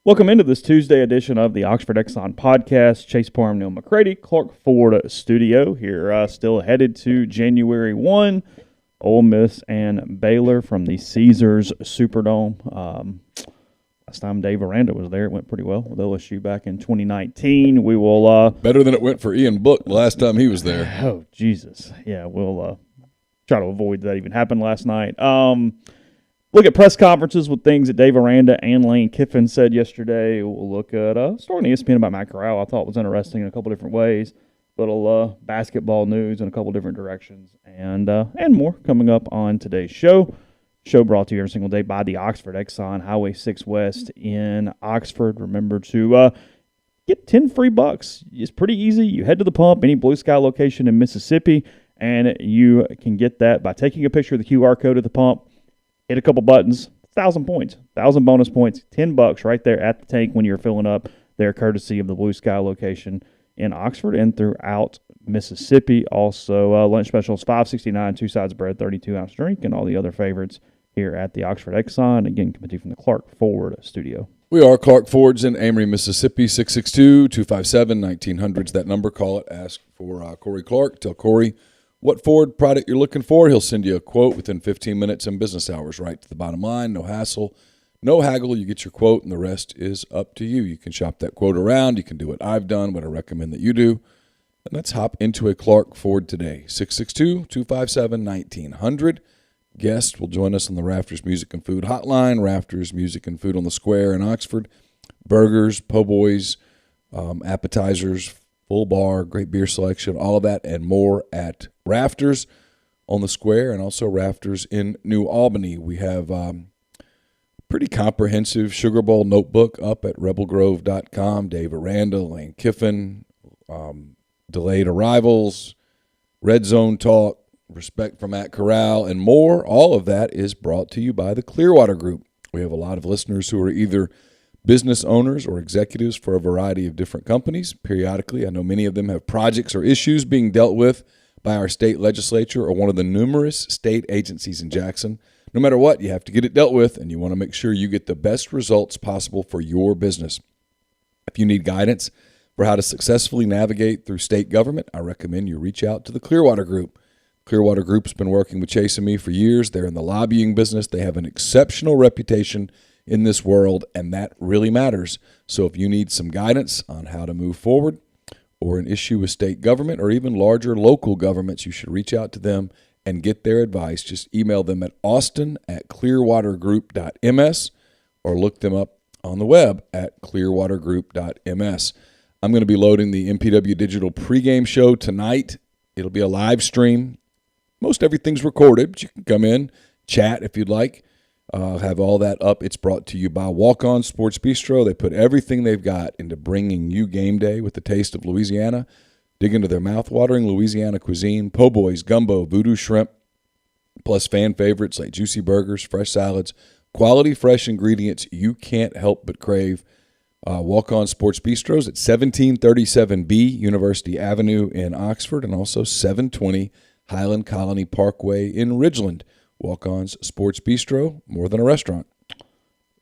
Welcome into this Tuesday edition of the Oxford Exxon Podcast. Chase Parham, Neal, McCready, Clark Ford Studio here, still headed to January 1. Ole Miss and Baylor from the Caesars Superdome. Last time Dave Aranda was there, it went pretty well with LSU back in 2019. We will better than it went for Ian Book the last time he was there. Oh, Jesus. Yeah, we'll try to avoid that even happened last night. Look at press conferences with things that Dave Aranda and Lane Kiffin said yesterday. We'll look at a story on ESPN about Matt Corral I thought was interesting in a couple different ways. Little basketball news in a couple different directions, and more coming up on today's show. Show brought to you every single day by the Oxford Exxon, Highway 6 West in Oxford. Remember to get 10 free bucks. It's pretty easy. You head to the pump, any Blue Sky location in Mississippi, and you can get that by taking a picture of the QR code at the pump. Hit a couple buttons, 1,000 points, 1,000 bonus points, $10 right there at the tank when you're filling up there, courtesy of the Blue Sky location in Oxford and throughout Mississippi. Also, lunch specials, $5.69, 2 sides of bread, 32-ounce drink, and all the other favorites here at the Oxford Exxon. Again, coming to you from the Clark Ford Studio. We are Clark Ford's in Amory, Mississippi, 662-257-1900's that number. Call it, ask for Corey Clark. Tell Corey what Ford product you're looking for. He'll send you a quote within 15 minutes in business hours, right to the bottom line. No hassle, no haggle. You get your quote, and the rest is up to you. You can shop that quote around. You can do what I've done, what I recommend that you do. And let's hop into a Clark Ford today. 662-257-1900. Guest will join us on the Rafters Music and Food Hotline. Rafters Music and Food on the Square in Oxford. Burgers, po' boys, appetizers, full bar, great beer selection, all of that and more at Rafters on the Square, and also Rafters in New Albany. We have pretty comprehensive Sugar Bowl notebook up at rebelgrove.com. Dave Aranda, Lane Kiffin, delayed arrivals, red zone talk, respect for Matt Corral, and more. All of that is brought to you by the Clearwater Group. We have a lot of listeners who are either business owners or executives for a variety of different companies. Periodically, I know many of them have projects or issues being dealt with by our state legislature or one of the numerous state agencies in Jackson. No matter what, you have to get it dealt with, and you want to make sure you get the best results possible for your business. If you need guidance for how to successfully navigate through state government, I recommend you reach out to the Clearwater Group. Clearwater Group's been working with Chase and me for years. They're in the lobbying business. They have an exceptional reputation in this world, and that really matters. So if you need some guidance on how to move forward or an issue with state government or even larger local governments, you should reach out to them and get their advice. Just email them at austin@clearwatergroup.ms or look them up on the web at clearwatergroup.ms. I'm going to be loading the MPW Digital pregame show tonight. It'll be a live stream. Most everything's recorded, but you can come in, chat if you'd like. Have all that up. It's brought to you by Walk On Sports Bistro. They put everything they've got into bringing you game day with the taste of Louisiana. Dig into their mouth-watering Louisiana cuisine, po' boys, gumbo, voodoo shrimp, plus fan favorites like juicy burgers, fresh salads, quality fresh ingredients you can't help but crave. Walk On Sports Bistros at 1737B University Avenue in Oxford and also 720 Highland Colony Parkway in Ridgeland. Walk-On's Sports Bistro, more than a restaurant.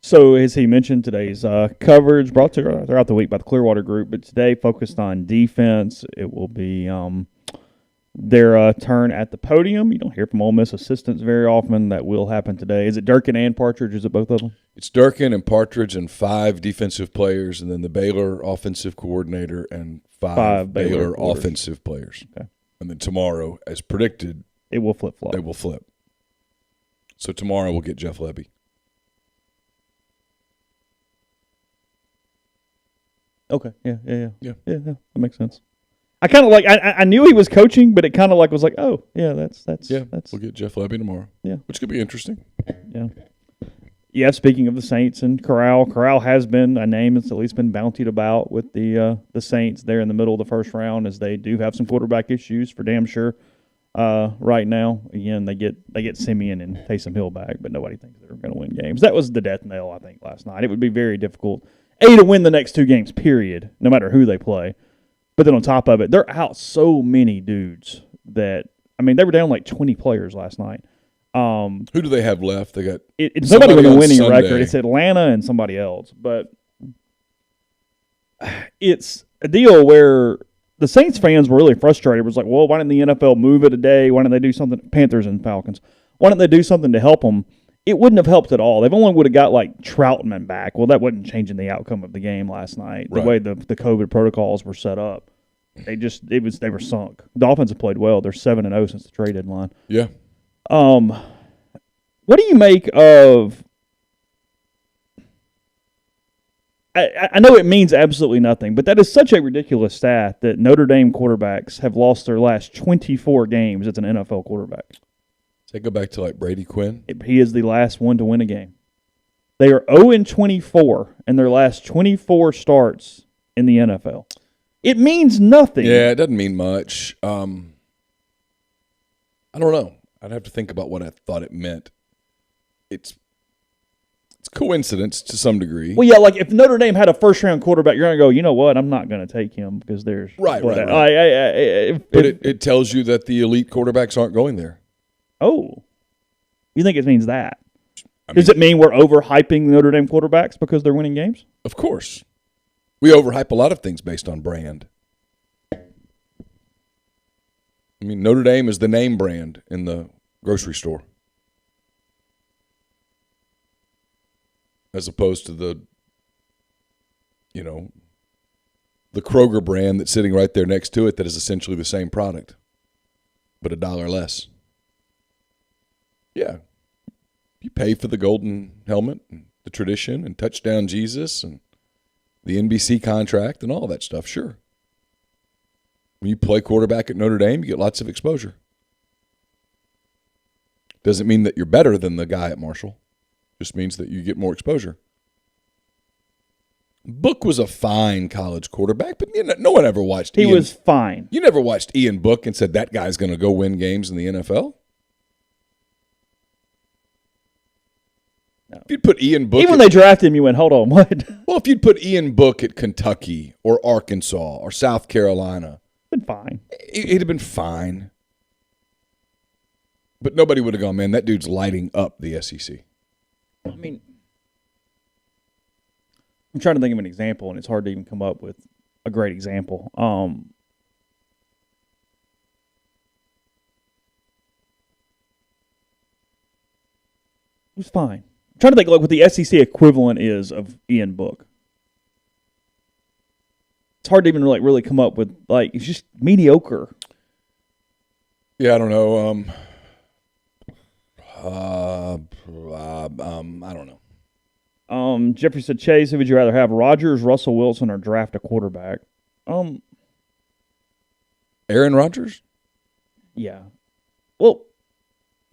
So, as he mentioned, today's coverage brought to throughout the week by the Clearwater Group, but today focused on defense. It will be their turn at the podium. You don't hear from Ole Miss assistants very often. That will happen today. Is it Durkin and Partridge? Is it both of them? It's Durkin and Partridge and 5 defensive players, and then the Baylor offensive coordinator and 5 Baylor offensive players. Okay. And then tomorrow, as predicted, it will flip-flop. They will flip. So tomorrow we'll get Jeff Lebby. Okay. Yeah. That makes sense. I kind of like. I knew he was coaching, but it kind of like was like, oh yeah, that's. We'll get Jeff Lebby tomorrow. Yeah, which could be interesting. Yeah. Speaking of the Saints and Corral has been a name that's at least been bountied about with the Saints there in the middle of the first round, as they do have some quarterback issues for damn sure. Right now, again, they get Simeon and Taysom Hill back, but nobody thinks they're going to win games. That was the death knell, I think, last night. It would be very difficult, to win the next 2 games, period, no matter who they play. But then on top of it, they're out so many dudes that, they were down like 20 players last night. Who do they have left? They got it's somebody with a winning record. It's Atlanta and somebody else. But it's a deal where the Saints fans were really frustrated. It was like, well, why didn't the NFL move it a day? Why didn't they do something? Panthers and Falcons. Why didn't they do something to help them? It wouldn't have helped at all. They only would have got like Troutman back. Well, that wasn't changing the outcome of the game last night. The way the COVID protocols were set up, they were sunk. The Dolphins have played well. They're 7-0 since the trade deadline. Yeah. What do you make of? I know it means absolutely nothing, but that is such a ridiculous stat that Notre Dame quarterbacks have lost their last 24 games as an NFL quarterback. Does that go back to like Brady Quinn? He is the last one to win a game. They are 0-24 in their last 24 starts in the NFL. It means nothing. Yeah, it doesn't mean much. I don't know. I'd have to think about what I thought it meant. It's coincidence to some degree. Well, yeah, like if Notre Dame had a first-round quarterback, you're going to go, you know what, I'm not going to take him because there's... Right. But it tells you that the elite quarterbacks aren't going there. Oh. You think it means that? Does it mean we're overhyping Notre Dame quarterbacks because they're winning games? Of course. We overhype a lot of things based on brand. I mean, Notre Dame is the name brand in the grocery store. As opposed to the Kroger brand that's sitting right there next to it that is essentially the same product, but $1 less. Yeah. You pay for the golden helmet and the tradition and touchdown Jesus and the NBC contract and all that stuff, sure. When you play quarterback at Notre Dame, you get lots of exposure. Doesn't mean that you're better than the guy at Marshall. Just means that you get more exposure. Book was a fine college quarterback, but no one ever watched He was fine. You never watched Ian Book and said, that guy's going to go win games in the NFL? No. If you'd put Ian Book... Even when they drafted him, you went, hold on, what? Well, if you'd put Ian Book at Kentucky or Arkansas or South Carolina... Been fine. He'd have been fine. But nobody would have gone, man, that dude's lighting up the SEC. I mean, I'm trying to think of an example, and it's hard to even come up with a great example. It was fine. I'm trying to think like what the SEC equivalent is of Ian Book. It's hard to even really come up with, like, it's just mediocre. Yeah, I don't know. I don't know. Jeffrey said, Chase, who would you rather have, Rodgers, Russell Wilson, or draft a quarterback? Aaron Rodgers? Yeah. Well,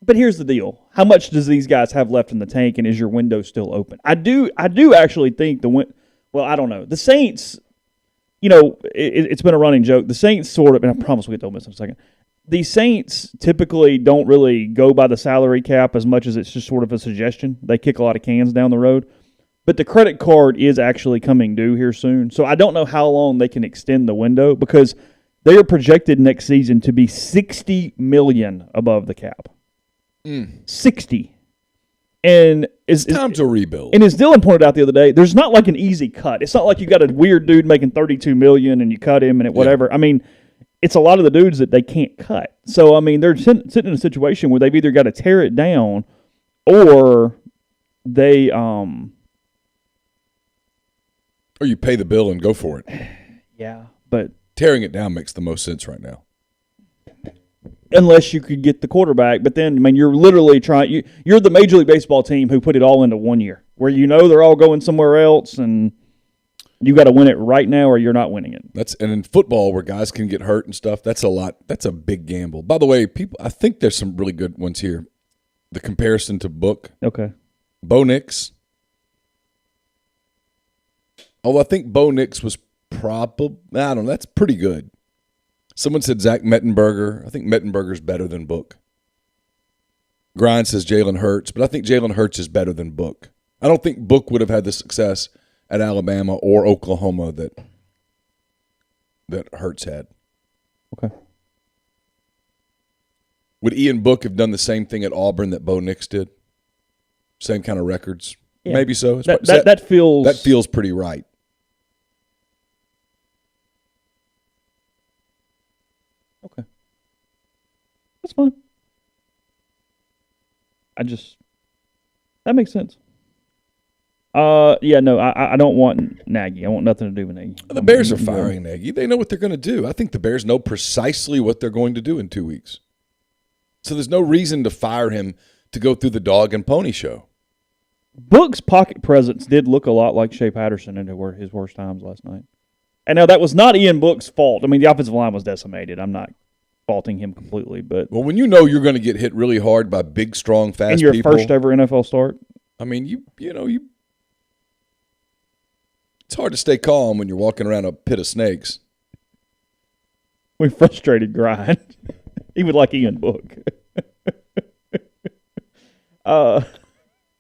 but here's the deal. How much does these guys have left in the tank, and is your window still open? I do actually think I don't know. The Saints, it's been a running joke. The Saints sort of, and I promise we'll get to this in a second. The Saints typically don't really go by the salary cap as much as it's just sort of a suggestion. They kick a lot of cans down the road. But the credit card is actually coming due here soon. So I don't know how long they can extend the window because they are projected next season to be $60 million above the cap. 60. And it's time to rebuild. And as Dylan pointed out the other day, there's not like an easy cut. It's not like you got a weird dude making $32 million and you cut him and whatever. Yeah. I mean, it's a lot of the dudes that they can't cut. So, I mean, they're sitting in a situation where they've either got to tear it down or they or you pay the bill and go for it. Yeah, but tearing it down makes the most sense right now. Unless you could get the quarterback, but then, I mean, you're literally trying. You're the Major League Baseball team who put it all into 1 year, where they're all going somewhere else, and you got to win it right now, or you're not winning it. And in football, where guys can get hurt and stuff, that's a lot. That's a big gamble. By the way, I think there's some really good ones here. The comparison to Book. Okay. Bo Nix. Although I think Bo Nix was probably, I don't know, that's pretty good. Someone said Zach Mettenberger. I think Mettenberger's better than Book. Grind says Jalen Hurts, but I think Jalen Hurts is better than Book. I don't think Book would have had the success at Alabama or Oklahoma that Hurts had. Okay. Would Ian Book have done the same thing at Auburn that Bo Nix did? Same kind of records? Yeah. Maybe so. That feels pretty right. Okay. That's fine. That makes sense. Yeah, no, I don't want Nagy. I want nothing to do with Nagy. The Bears are firing Nagy. They know what they're going to do. I think the Bears know precisely what they're going to do in 2 weeks. So there's no reason to fire him to go through the dog and pony show. Book's pocket presence did look a lot like Shea Patterson into his worst times last night. And now that was not Ian Book's fault. I mean, the offensive line was decimated. I'm not faulting him completely, but well, when you know you're going to get hit really hard by big, strong, fast in your people, first ever NFL start, I mean, you it's hard to stay calm when you're walking around a pit of snakes. We frustrated grind. He would like Ian Book.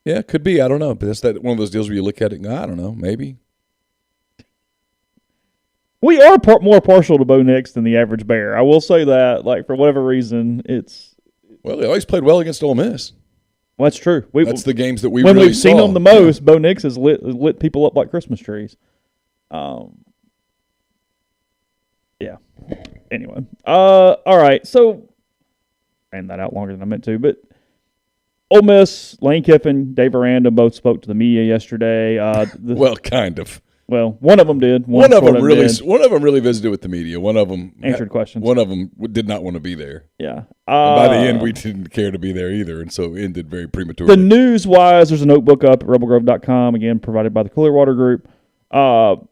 Yeah, could be. I don't know, but that's one of those deals where you look at it and go, I don't know, maybe. We are more partial to Bo Nix than the average Bear. I will say that. Like, for whatever reason, it's... Well, they always played well against Ole Miss. Well, that's true. That's the games that we when really we've seen saw. them the most, Bo Nix has lit people up like Christmas trees. Yeah. Anyway. All right. So, ran that out longer than I meant to, but Ole Miss, Lane Kiffin, Dave Aranda both spoke to the media yesterday. Well, kind of. Well, one of them did. One of them really visited with the media. One of them answered questions. One of them did not want to be there. Yeah. And by the end, we didn't care to be there either, and so it ended very prematurely. The news-wise, there's a notebook up at rebelgrove.com, again, provided by the Clearwater Group. Or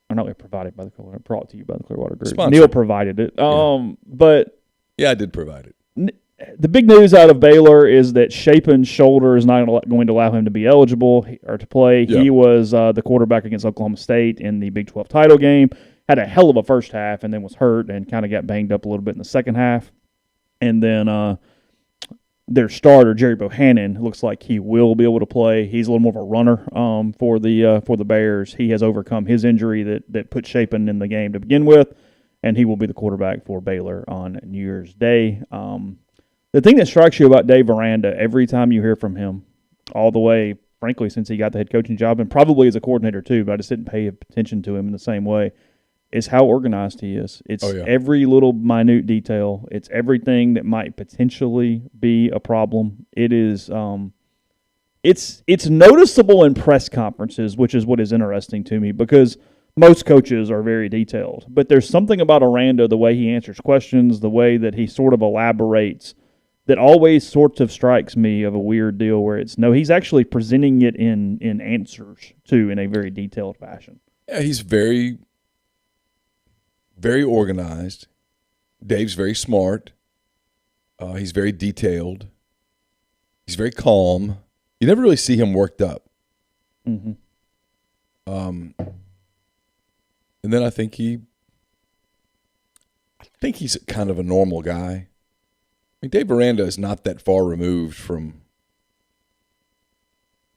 not provided by the Clearwater, brought to you by the Clearwater Group. Sponsored. Neal provided it. But yeah, I did provide it. The big news out of Baylor is that Shapen's shoulder is not going to allow him to be eligible or to play. Yeah. He was the quarterback against Oklahoma State in the Big 12 title game, had a hell of a first half, and then was hurt and kind of got banged up a little bit in the second half. And then their starter, Jerry Bohannon, looks like he will be able to play. He's a little more of a runner for the Bears. He has overcome his injury that put Shapen in the game to begin with, and he will be the quarterback for Baylor on New Year's Day. The thing that strikes you about Dave Aranda every time you hear from him, all the way, frankly, since he got the head coaching job, and probably as a coordinator too, but I just didn't pay attention to him in the same way, is how organized he is. It's every little minute detail. It's everything that might potentially be a problem. It is it's noticeable in press conferences, which is what is interesting to me, because most coaches are very detailed. But there's something about Aranda, the way he answers questions, the way that he sort of elaborates, that always sort of strikes me of a weird deal where he's actually presenting it in answers, too, in a very detailed fashion. Yeah, he's very, very organized. Dave's very smart. He's very detailed. He's very calm. You never really see him worked up. Mm-hmm. And then I think he's kind of a normal guy. I mean, Dave Aranda is not that far removed from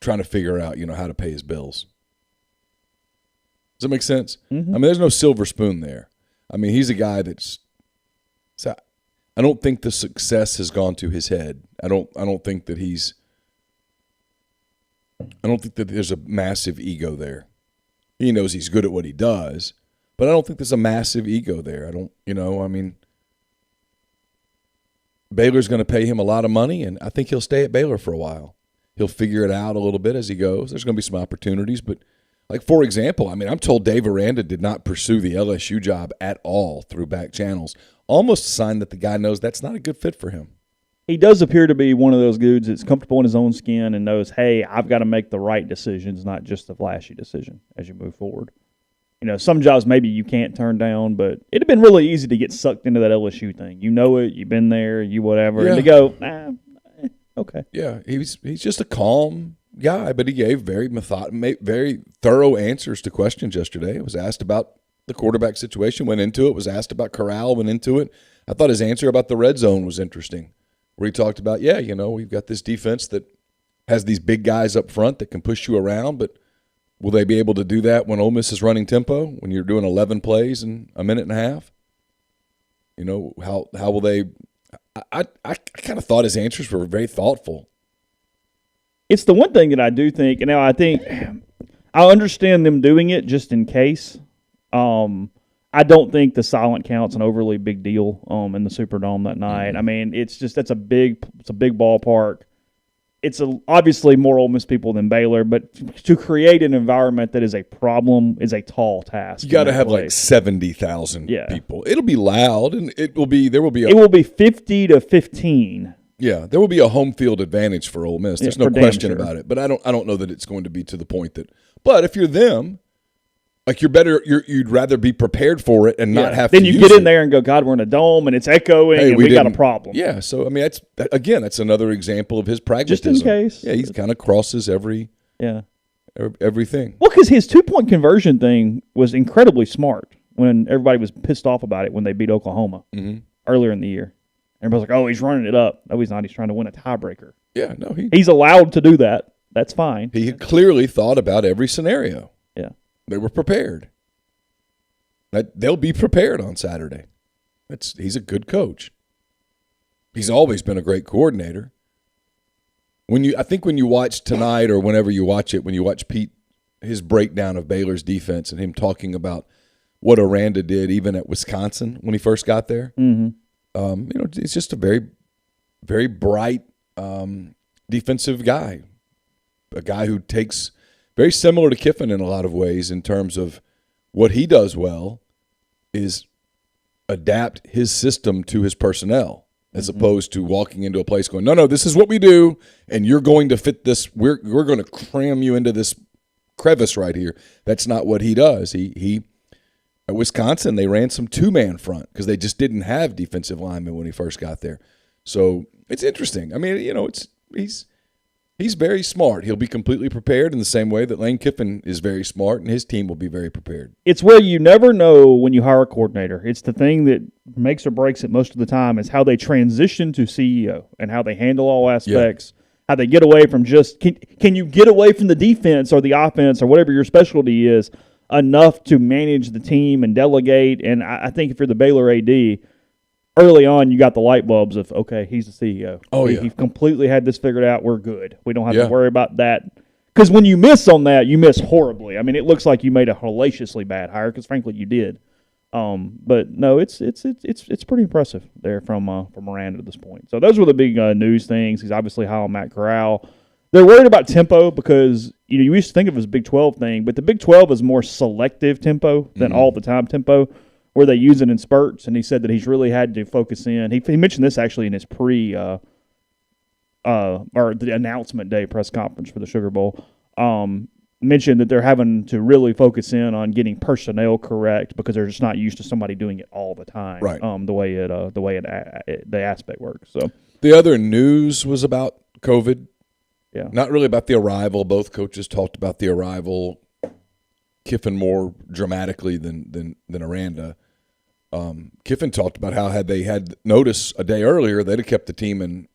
trying to figure out, how to pay his bills. Does that make sense? Mm-hmm. I mean, there's no silver spoon there. I mean, he's a guy I don't think the success has gone to his head. I don't think that there's a massive ego there. He knows he's good at what he does, but I don't think there's a massive ego there. Baylor's going to pay him a lot of money, and I think he'll stay at Baylor for a while. He'll figure it out a little bit as he goes. There's going to be some opportunities, but like, for example, I'm told Dave Aranda did not pursue the LSU job at all through back channels. Almost a sign that the guy knows that's not a good fit for him. He does appear to be one of those dudes that's comfortable in his own skin and knows, hey, I've got to make the right decisions, not just the flashy decision as you move forward. Some jobs maybe you can't turn down, but it'd have been really easy to get sucked into that LSU thing. You know it, you've been there, you whatever, and to go, okay. Yeah, he's just a calm guy, but he gave very thorough answers to questions yesterday. It was asked about the quarterback situation, went into it. Was asked about Corral, went into it. I thought his answer about the red zone was interesting, where he talked about, we've got this defense that has these big guys up front that can push you around, but will they be able to do that when Ole Miss is running tempo, when you're doing 11 plays in a minute and a half? How will they – I kind of thought his answers were very thoughtful. It's the one thing that I do think – I think I understand them doing it just in case. I don't think the silent count's an overly big deal in the Superdome that night. Mm-hmm. I mean, it's a big ballpark. It's obviously more Ole Miss people than Baylor, but to create an environment that is a problem is a tall task. You got to have like 70,000 people. It'll be loud, and it will be 50 to 15. Yeah, there will be a home field advantage for Ole Miss. There's no question about it. But I don't know that it's going to be to the point that. But if you're them, like you'd rather be prepared for it and not have to. Then you get in there and go, God, we're in a dome and it's echoing and we got a problem. Yeah, so I mean that's another example of his pragmatism. Just in case. Yeah, he's kind of crosses everything. Well, because his 2-point conversion thing was incredibly smart when everybody was pissed off about it when they beat Oklahoma earlier in the year. Everybody's like, oh, he's running it up. No, he's not. He's trying to win a tiebreaker. Yeah, no, he's allowed to do that. That's fine. He clearly thought about every scenario. Yeah. They were prepared. They'll be prepared on Saturday. He's a good coach. He's always been a great coordinator. I think when you watch tonight or whenever you watch it, when you watch Pete, his breakdown of Baylor's defense and him talking about what Aranda did even at Wisconsin when he first got there, it's just a very, very bright defensive guy, a guy who takes very similar to Kiffin in a lot of ways in terms of what he does well is adapt his system to his personnel as opposed to walking into a place going, no, this is what we do, and you're going to fit this. We're going to cram you into this crevice right here. That's not what he does. He at Wisconsin, they ran some 2-man front because they just didn't have defensive linemen when he first got there. So it's interesting. I mean, he's very smart. He'll be completely prepared in the same way that Lane Kiffin is very smart, and his team will be very prepared. It's where you never know when you hire a coordinator. It's the thing that makes or breaks it most of the time is how they transition to CEO and how they handle all aspects, how they get away from just can you get away from the defense or the offense or whatever your specialty is enough to manage the team and delegate. And I think if you're the Baylor AD, early on, you got the light bulbs of, okay, he's the CEO. He completely had this figured out. We're good. We don't have to worry about that. Because when you miss on that, you miss horribly. I mean, it looks like you made a hellaciously bad hire because, frankly, you did. But no, it's pretty impressive there from Aranda at this point. So those were the big news things. He's obviously high on Matt Corral. They're worried about tempo because you used to think of it as a Big 12 thing, but the Big 12 is more selective tempo than all the time tempo, where they use it in spurts, and he said that he's really had to focus in. He mentioned this actually in his or the announcement day press conference for the Sugar Bowl. Mentioned that they're having to really focus in on getting personnel correct because they're just not used to somebody doing it all the time. Right. The aspect works. So the other news was about COVID. Yeah. Not really about the arrival. Both coaches talked about the arrival. Kiffin more dramatically than Aranda. Kiffin talked about how had they had notice a day earlier, they'd have kept the team in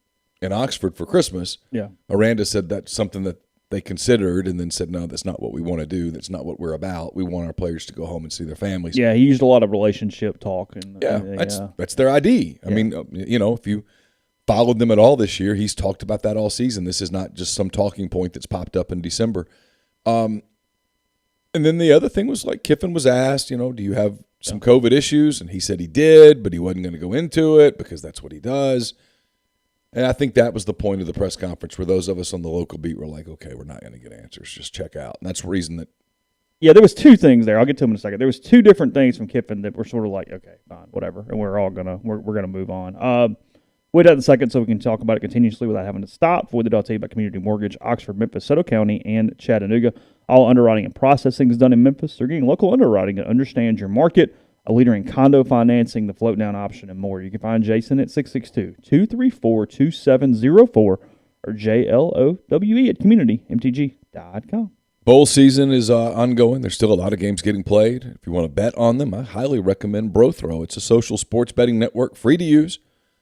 Oxford for Christmas. Yeah. Aranda said that's something that they considered and then said, no, that's not what we want to do. That's not what we're about. We want our players to go home and see their families. Yeah, he used a lot of relationship talk. That's their ID. I mean, if you followed them at all this year, he's talked about that all season. This is not just some talking point that's popped up in December. And then the other thing was like Kiffin was asked, do you have some COVID issues? And he said he did, but he wasn't going to go into it because that's what he does. And I think that was the point of the press conference where those of us on the local beat were like, okay, we're not going to get answers. Just check out. And that's the reason that. Yeah, there was two things there. I'll get to them in a second. There was two different things from Kiffin that were sort of like, okay, fine, whatever. And we're going to move on. Wait out a second so we can talk about it continuously without having to stop. For I'll tell you about Community Mortgage, Oxford, Memphis, Soto County, and Chattanooga. All underwriting and processing is done in Memphis. They're getting local underwriting that understands your market, a leader in condo financing, the float down option, and more. You can find Jason at 662-234-2704 or JLOWE at communitymtg.com. Bowl season is ongoing. There's still a lot of games getting played. If you want to bet on them, I highly recommend BroThrow. It's a social sports betting network, free to use.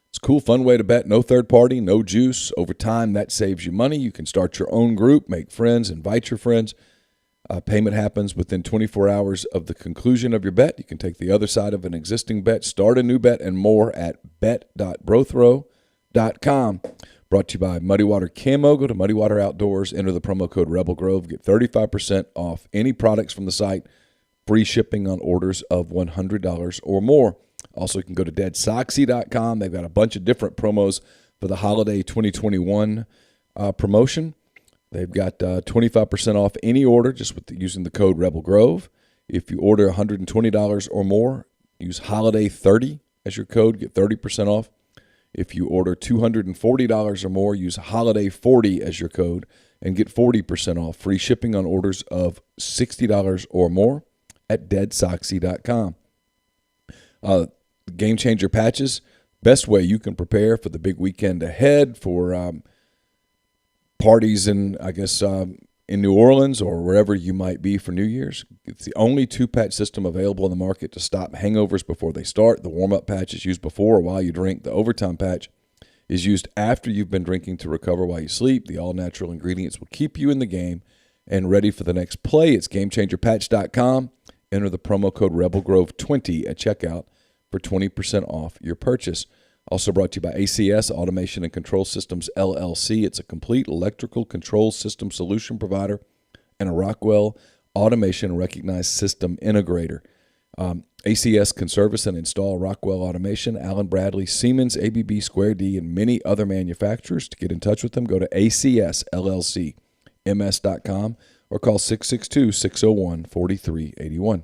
It's a cool, fun way to bet. No third party, no juice. Over time, that saves you money. You can start your own group, make friends, invite your friends. Payment happens within 24 hours of the conclusion of your bet. You can take the other side of an existing bet, start a new bet, and more at bet.brothrow.com. Brought to you by Muddy Water Camo. Go to Muddy Water Outdoors, enter the promo code Rebel Grove, get 35% off any products from the site. free shipping on orders of $100 or more. Also, you can go to deadsoxy.com. They've got a bunch of different promos for the holiday 2021 promotion. They've got 25% off any order just using the code Rebel Grove. If you order $120 or more, use Holiday30 as your code, get 30% off. If you order $240 or more, use Holiday40 as your code and get 40% off. Free shipping on orders of $60 or more at deadsoxy.com. Game Changer patches, best way you can prepare for the big weekend ahead for parties in, in New Orleans or wherever you might be for New Year's. It's the only 2-patch system available in the market to stop hangovers before they start. The warm-up patch is used before or while you drink. The overtime patch is used after you've been drinking to recover while you sleep. The all-natural ingredients will keep you in the game and ready for the next play. It's GameChangerPatch.com. Enter the promo code RebelGrove20 at checkout for 20% off your purchase. Also brought to you by ACS, Automation and Control Systems, LLC. It's a complete electrical control system solution provider and a Rockwell Automation Recognized System Integrator. ACS can service and install Rockwell Automation, Allen Bradley, Siemens, ABB, Square D, and many other manufacturers. To get in touch with them, go to acsllcms.com or call 662-601-4381.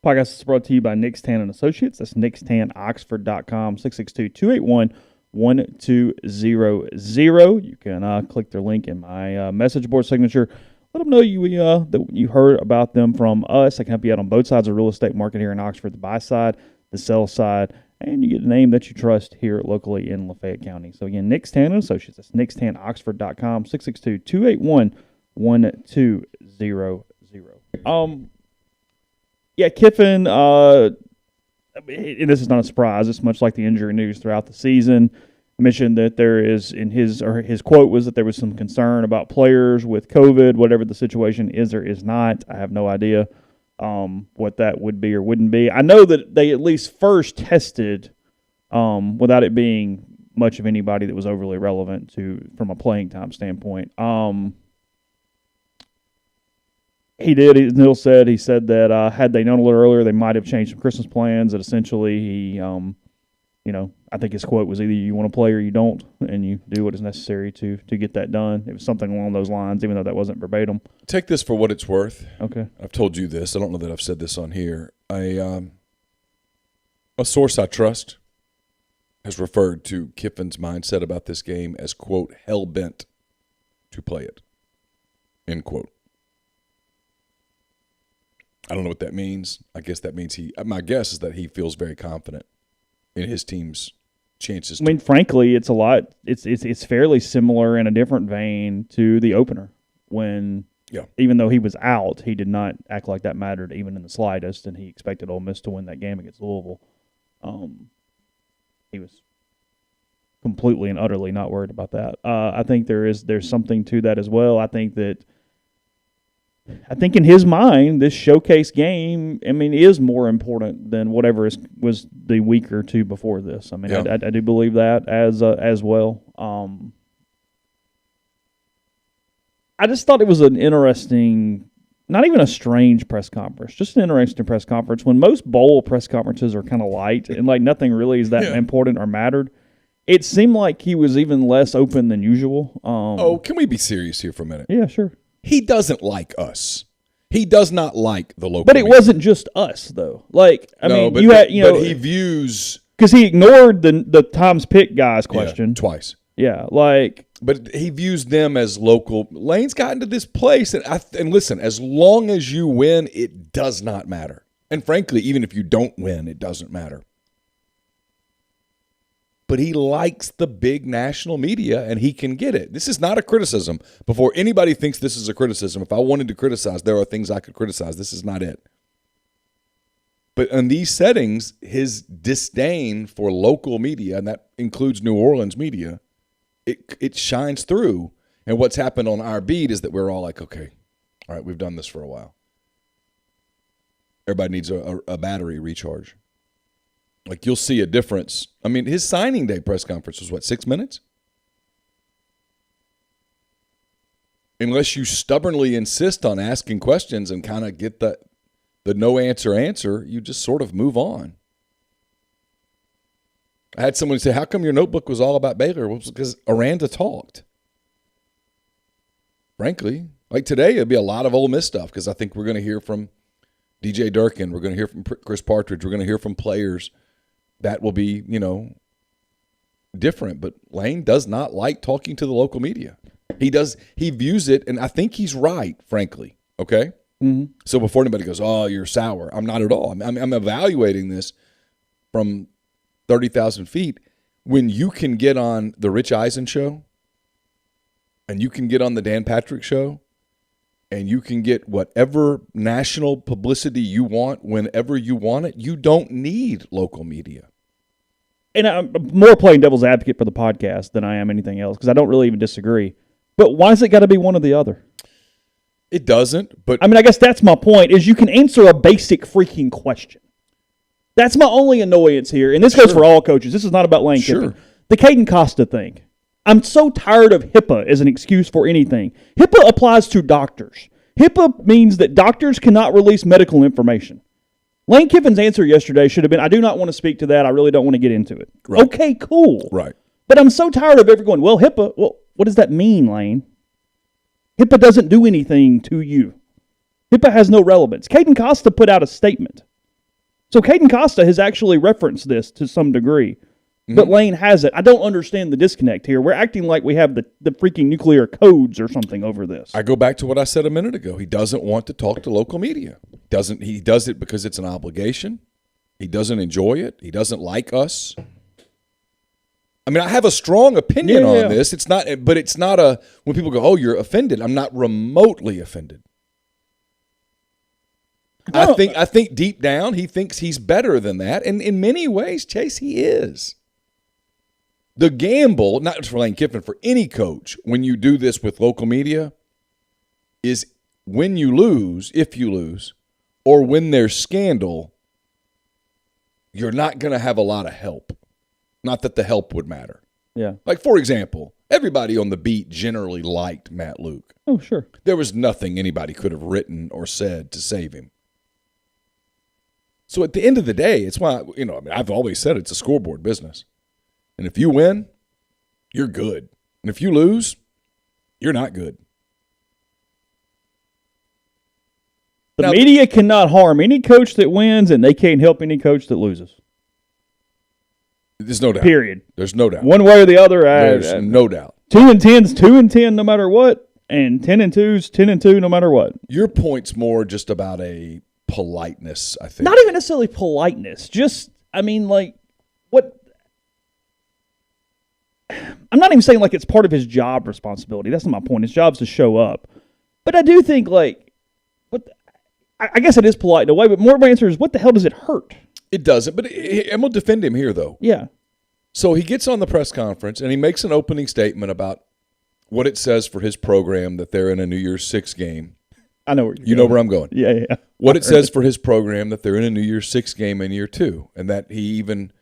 Podcast is brought to you by Nick's Tan and Associates. That's nickstanoxford.com, 662-281-1200. You can click their link in my message board signature. Let them know that you heard about them from us. I can help you out on both sides of the real estate market here in Oxford, the buy side, the sell side, and you get a name that you trust here locally in Lafayette County. So again, Nick's Tan and Associates. That's nickstanoxford.com, 662-281-1200. Yeah, Kiffin, and this is not a surprise. It's much like the injury news throughout the season. Mentioned that there is, his quote was that there was some concern about players with COVID, whatever the situation is or is not. I have no idea what that would be or wouldn't be. I know that they at least first tested without it being much of anybody that was overly relevant from a playing time standpoint. He did, as Neal said. He said that had they known a little earlier, they might have changed some Christmas plans. That essentially he, I think his quote was either you want to play or you don't, and you do what is necessary to get that done. It was something along those lines, even though that wasn't verbatim. Take this for what it's worth. Okay. I've told you this. I don't know that I've said this on here. A source I trust has referred to Kiffin's mindset about this game as, quote, hell-bent to play it, end quote. I don't know what that means. I guess that means my guess is that he feels very confident in his team's chances. I mean, frankly, it's a lot. It's fairly similar in a different vein to the opener when, even though he was out, he did not act like that mattered even in the slightest, and he expected Ole Miss to win that game against Louisville. He was completely and utterly not worried about that. I think there's something to that as well. I think in his mind, this showcase game, is more important than whatever was the week or two before this. I do believe that as well. I just thought it was an interesting, not even a strange press conference, just an interesting press conference. When most bowl press conferences are kind of light and like nothing really is that important or mattered, it seemed like he was even less open than usual. Can we be serious here for a minute? Yeah, sure. He doesn't like us. He does not like the local. But it wasn't just us, though. But he views, because he ignored the Tom's Pick guy's question twice. Yeah, but he views them as local. Lane's gotten to this place, and listen, as long as you win, it does not matter. And frankly, even if you don't win, it doesn't matter. But he likes the big national media, and he can get it. This is not a criticism. Before anybody thinks this is a criticism, if I wanted to criticize, there are things I could criticize. This is not it. But in these settings, his disdain for local media, and that includes New Orleans media, it shines through. And what's happened on our beat is that we're all like, okay, all right, we've done this for a while. Everybody needs a battery recharge. Like, you'll see a difference. His signing day press conference was, 6 minutes? Unless you stubbornly insist on asking questions and kind of get the no answer, you just sort of move on. I had someone say, how come your notebook was all about Baylor? Well, it was because Aranda talked. Frankly, like today, it'll be a lot of Ole Miss stuff because I think we're going to hear from DJ Durkin. We're going to hear from Chris Partridge. We're going to hear from players. That will be, different. But Lane does not like talking to the local media. He views it, and I think he's right, frankly, okay? Mm-hmm. So before anybody goes, oh, you're sour, I'm not at all. I'm evaluating this from 30,000 feet. When you can get on the Rich Eisen show and you can get on the Dan Patrick show and you can get whatever national publicity you want whenever you want it, you don't need local media. And I'm more playing devil's advocate for the podcast than I am anything else because I don't really even disagree. But why has it got to be one or the other? It doesn't, but... I mean, I guess that's my point, is you can answer a basic freaking question. That's my only annoyance here, and this goes for all coaches. This is not about Lane Kiffin. The Caden Costa thing. I'm so tired of HIPAA as an excuse for anything. HIPAA applies to doctors. HIPAA means that doctors cannot release medical information. Lane Kiffin's answer yesterday should have been, I do not want to speak to that. I really don't want to get into it. Right. Okay, cool. Right. But I'm so tired of everyone going, well, HIPAA, well, what does that mean, Lane? HIPAA doesn't do anything to you. HIPAA has no relevance. Caden Costa put out a statement. So Caden Costa has actually referenced this to some degree. Mm-hmm. But Lane hasn't. I don't understand the disconnect here. We're acting like we have the freaking nuclear codes or something over this. I go back to what I said a minute ago. He doesn't want to talk to local media. He does it because it's an obligation. He doesn't enjoy it. He doesn't like us. I mean, I have a strong opinion on this. It's not when people go, "Oh, you're offended." I'm not remotely offended. No. I think deep down he thinks he's better than that, and in many ways, Chase, he is. The gamble, not just for Lane Kiffin, for any coach, when you do this with local media, is when you lose, if you lose, or when there's scandal, you're not going to have a lot of help. Not that the help would matter. Yeah. Like, for example, everybody on the beat generally liked Matt Luke. Oh, sure. There was nothing anybody could have written or said to save him. So at the end of the day, it's why, I've always said it's a scoreboard business. And if you win, you're good. And if you lose, you're not good. The media cannot harm any coach that wins, and they can't help any coach that loses. There's no doubt. Period. There's no doubt. One way or the other. There's no doubt. 2-10's 2-10 no matter what, and 10-2's 10-2 no matter what. Your point's more just about a politeness, I think. Not even necessarily politeness. Just, what? I'm not even saying like it's part of his job responsibility. That's not my point. His job's to show up. But I do think I guess it is polite in a way, but more of my answer is, what the hell does it hurt? It doesn't, but I'm going to defend him here, though. Yeah. So he gets on the press conference, and he makes an opening statement about what it says for his program that they're in a New Year's Six game. I know where you know where I'm going. Yeah. What it says for his program that they're in a New Year's Six game in year two, and that he even,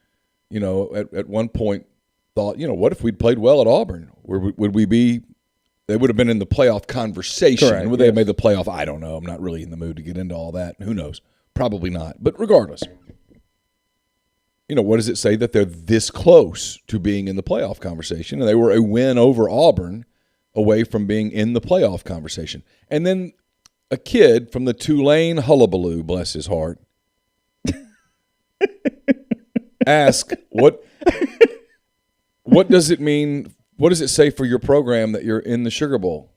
at one point thought, what if we'd played well at Auburn? Would we be? They would have been in the playoff conversation. Correct, would they have made the playoff? I don't know. I'm not really in the mood to get into all that. Who knows? Probably not. But regardless, what does it say that they're this close to being in the playoff conversation? And they were a win over Auburn away from being in the playoff conversation. And then a kid from the Tulane hullabaloo, bless his heart, ask, what What does it mean? What does it say for your program that you're in the Sugar Bowl?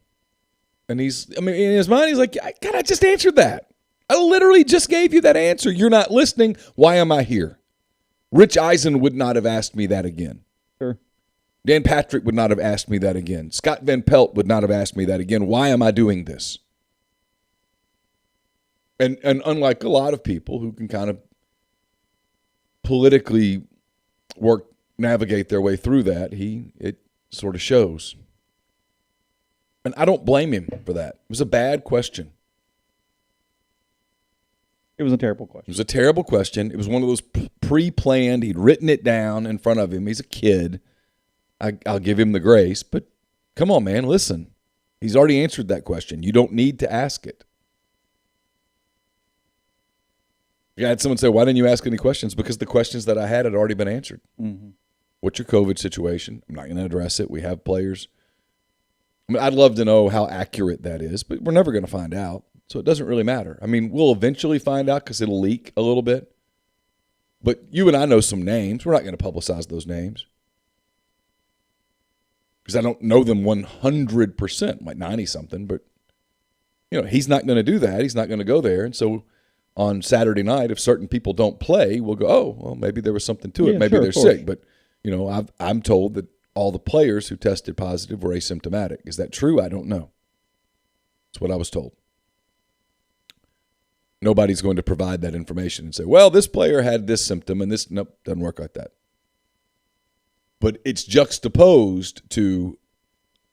And in his mind, he's like, God, I just answered that. I literally just gave you that answer. You're not listening. Why am I here? Rich Eisen would not have asked me that again. Sure. Dan Patrick would not have asked me that again. Scott Van Pelt would not have asked me that again. Why am I doing this? And unlike a lot of people who can kind of politically navigate their way through that, it sort of shows. And I don't blame him for that. It was a bad question. It was a terrible question. It was a terrible question. It was one of those pre-planned. He'd written it down in front of him. He's a kid. I'll give him the grace. But come on, man, listen. He's already answered that question. You don't need to ask it. I had someone say, why didn't you ask any questions? Because the questions that I had already been answered. Mm-hmm. What's your COVID situation? I'm not going to address it. We have players. I mean, I'd love to know how accurate that is, but we're never going to find out. So it doesn't really matter. I mean, we'll eventually find out because it'll leak a little bit. But you and I know some names. We're not going to publicize those names because I don't know them 100%, like 90-something. But, he's not going to do that. He's not going to go there. And so on Saturday night, if certain people don't play, we'll go, oh, well, maybe there was something to it. Yeah, Maybe sure, they're sick. But, I'm told that all the players who tested positive were asymptomatic. Is that true? I don't know. That's what I was told. Nobody's going to provide that information and say, well, this player had this symptom and this. Nope, doesn't work like that. But it's juxtaposed to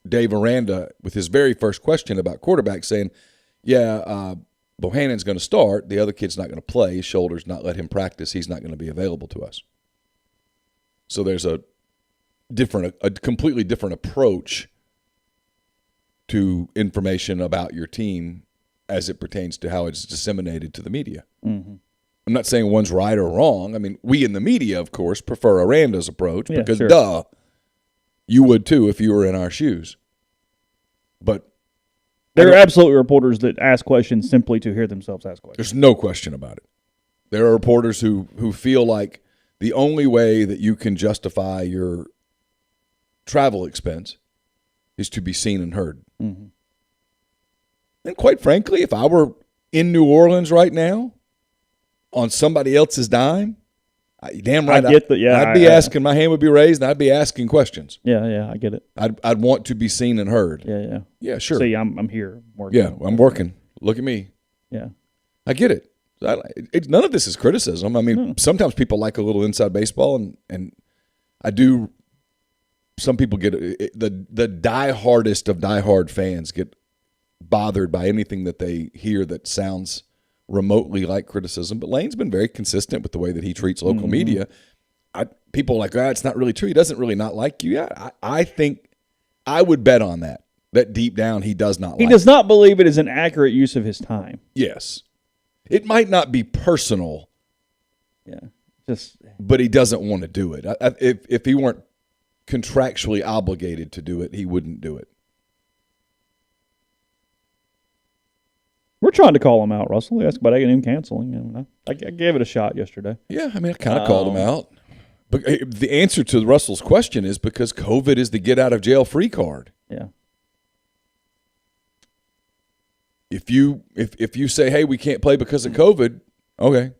Dave Aranda with his very first question about quarterback saying, Bohannon's going to start. The other kid's not going to play. His shoulder's not let him practice. He's not going to be available to us. So there's a completely different approach to information about your team as it pertains to how it's disseminated to the media. Mm-hmm. I'm not saying one's right or wrong. I mean, we in the media, of course, prefer Aranda's approach because, sure. You would too if you were in our shoes. But there are absolutely reporters that ask questions simply to hear themselves ask questions. There's no question about it. There are reporters who feel like the only way that you can justify your travel expense is to be seen and heard. Mm-hmm. And quite frankly, if I were in New Orleans right now on somebody else's dime, damn right, I'd be asking, my hand would be raised, and I'd be asking questions. Yeah, I get it. I'd want to be seen and heard. Yeah. Yeah, sure. See, I'm here working. Yeah, I'm working. Look at me. Yeah. I get it. None of this is criticism. I mean, Sometimes people like a little inside baseball, and I do. Some people get the diehardest of diehard fans get bothered by anything that they hear that sounds remotely like criticism. But Lane's been very consistent with the way that he treats local media. People are like, it's not really true. He doesn't really not like you. Yeah, I think I would bet on that deep down he does not like He does not believe it is an accurate use of his time. Yes. It might not be personal. Yeah. But he doesn't want to do it. If he weren't contractually obligated to do it, he wouldn't do it. We're trying to call him out, Russell. He asked about A&M canceling. I gave it a shot yesterday. Yeah, I mean, I kind of called him out. But the answer to Russell's question is because COVID is the get-out-of-jail-free card. Yeah. If you say, hey, we can't play because of COVID, okay.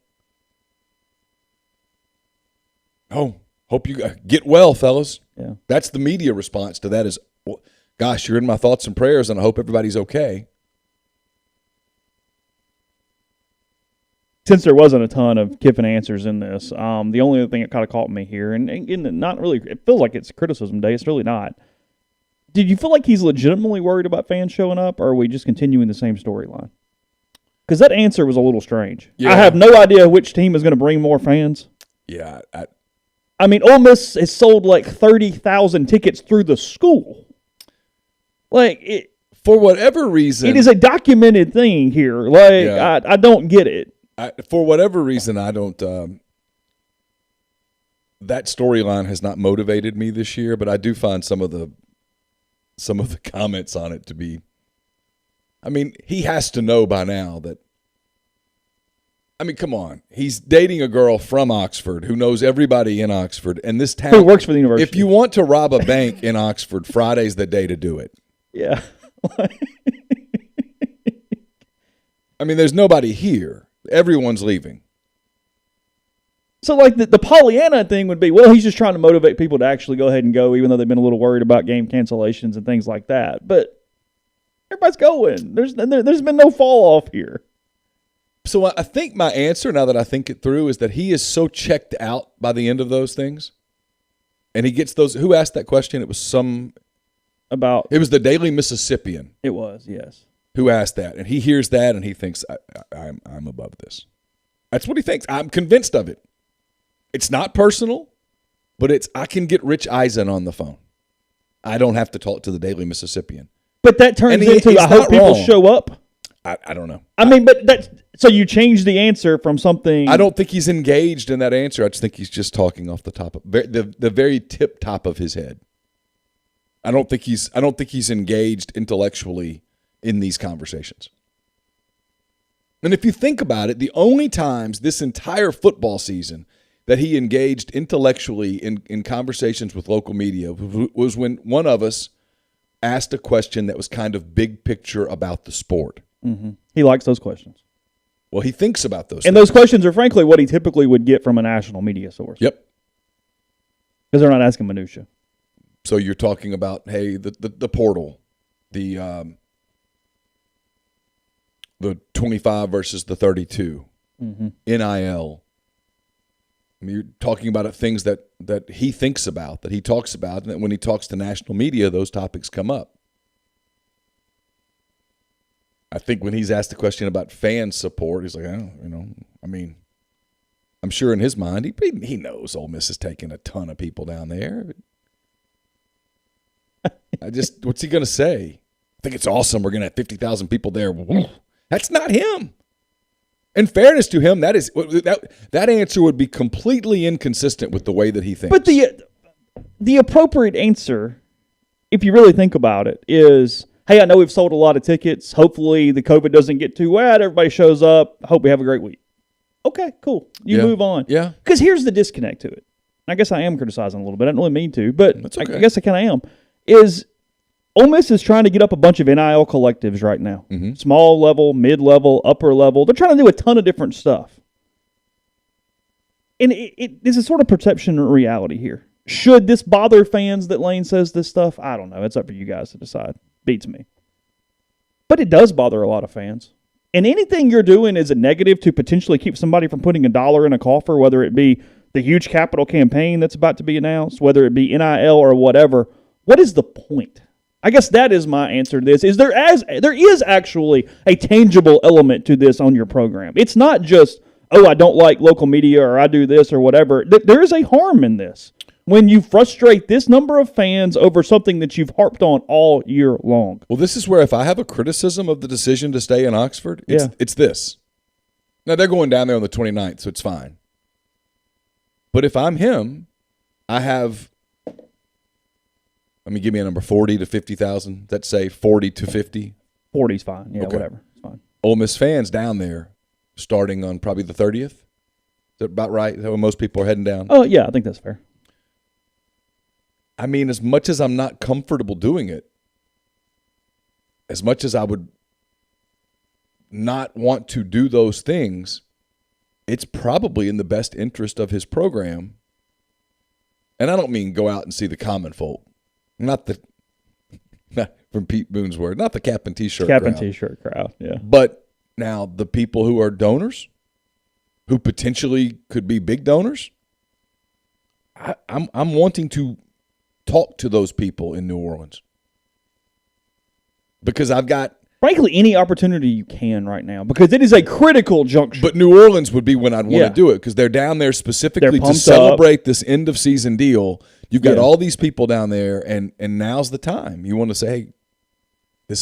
Oh, hope you get well, fellas. Yeah. That's the media response to that is, well, gosh, you're in my thoughts and prayers, and I hope everybody's okay. Since there wasn't a ton of Kiffin answers in this, the only other thing that kind of caught me here, and not really, it feels like it's criticism day. It's really not. Did you feel like he's legitimately worried about fans showing up, or are we just continuing the same storyline? Because that answer was a little strange. Yeah. I have no idea which team is going to bring more fans. Yeah. I mean, Ole Miss has sold like 30,000 tickets through the school. For whatever reason. It is a documented thing here. I don't get it. For whatever reason, I don't. That storyline has not motivated me this year, but I do find some of the comments on it to be. I mean, he has to know by now that. I mean, come on. He's dating a girl from Oxford who knows everybody in Oxford, and this town. Who works for the university. If you want to rob a bank in Oxford, Friday's the day to do it. Yeah. I mean, there's nobody here. Everyone's leaving. So, the Pollyanna thing would be, well, he's just trying to motivate people to actually go ahead and go, even though they've been a little worried about game cancellations and things like that. But everybody's going. There's been no fall off here. So I think my answer, now that I think it through, is that he is so checked out by the end of those things. And he gets those. Who asked that question? It was it was the Daily Mississippian. It was, yes. Who asked that. And he hears that and he thinks, I'm above this. That's what he thinks. I'm convinced of it. It's not personal, but I can get Rich Eisen on the phone. I don't have to talk to the Daily Mississippian. But that turns into, I hope people show up. I don't know. I mean, but So you changed the answer from something. I don't think he's engaged in that answer. I just think he's just talking off the top of the very tip top of his head. I don't think he's engaged intellectually in these conversations. And if you think about it, the only times this entire football season that he engaged intellectually in conversations with local media was when one of us asked a question that was kind of big picture about the sport. Mm-hmm. He likes those questions. Well, he thinks about those and things. those questions are, frankly, what he typically would get from a national media source. Yep. Because they're not asking minutia. So you're talking about, hey, the portal, the 25 versus the 32, NIL. I mean, you're talking about things that he thinks about, that he talks about, and that when he talks to national media, those topics come up. I think when he's asked the question about fan support, he's like, I'm sure in his mind, he knows Ole Miss is taking a ton of people down there. What's he going to say? I think it's awesome. We're going to have 50,000 people there. That's not him. In fairness to him, that answer would be completely inconsistent with the way that he thinks. But the appropriate answer, if you really think about it, is, hey, I know we've sold a lot of tickets. Hopefully the COVID doesn't get too bad. Everybody shows up. I hope we have a great week. Okay, cool. You move on. Yeah. Because here's the disconnect to it. I guess I am criticizing a little bit. I don't really mean to, but That's okay. I guess I kind of am. Is Ole Miss is trying to get up a bunch of NIL collectives right now. Mm-hmm. Small level, mid-level, upper level. They're trying to do a ton of different stuff. And it's a sort of perception and reality here. Should this bother fans that Lane says this stuff? I don't know. It's up for you guys to decide. Beats me. But it does bother a lot of fans. And anything you're doing is a negative to potentially keep somebody from putting $1 in a coffer, whether it be the huge capital campaign that's about to be announced, whether it be NIL or whatever. What is the point? I guess that is my answer to this. There is actually a tangible element to this on your program. It's not just, I don't like local media or I do this or whatever. There is a harm in this when you frustrate this number of fans over something that you've harped on all year long. Well, this is where if I have a criticism of the decision to stay in Oxford, it's this. Now, they're going down there on the 29th, so it's fine. But if I'm him, I have... give me a number, 40 to 50,000. Let's say 40 to 50. 40's fine. Yeah, okay. Whatever. It's fine. Ole Miss fans down there starting on probably the 30th. Is that about right? Is that when most people are heading down? Oh, yeah, I think that's fair. As much as I'm not comfortable doing it, as much as I would not want to do those things, it's probably in the best interest of his program. And I don't mean go out and see the common folk. Not from Pete Boone's word, not the cap and T-shirt crowd. Cap and T-shirt crowd, yeah. But now the people who are donors, who potentially could be big donors, I'm wanting to talk to those people in New Orleans because I've got... Frankly, any opportunity you can right now because it is a critical juncture. But New Orleans would be when I'd want to do it because they're down there specifically to celebrate this end-of-season deal. You've got all these people down there, and now's the time. You want to say, hey,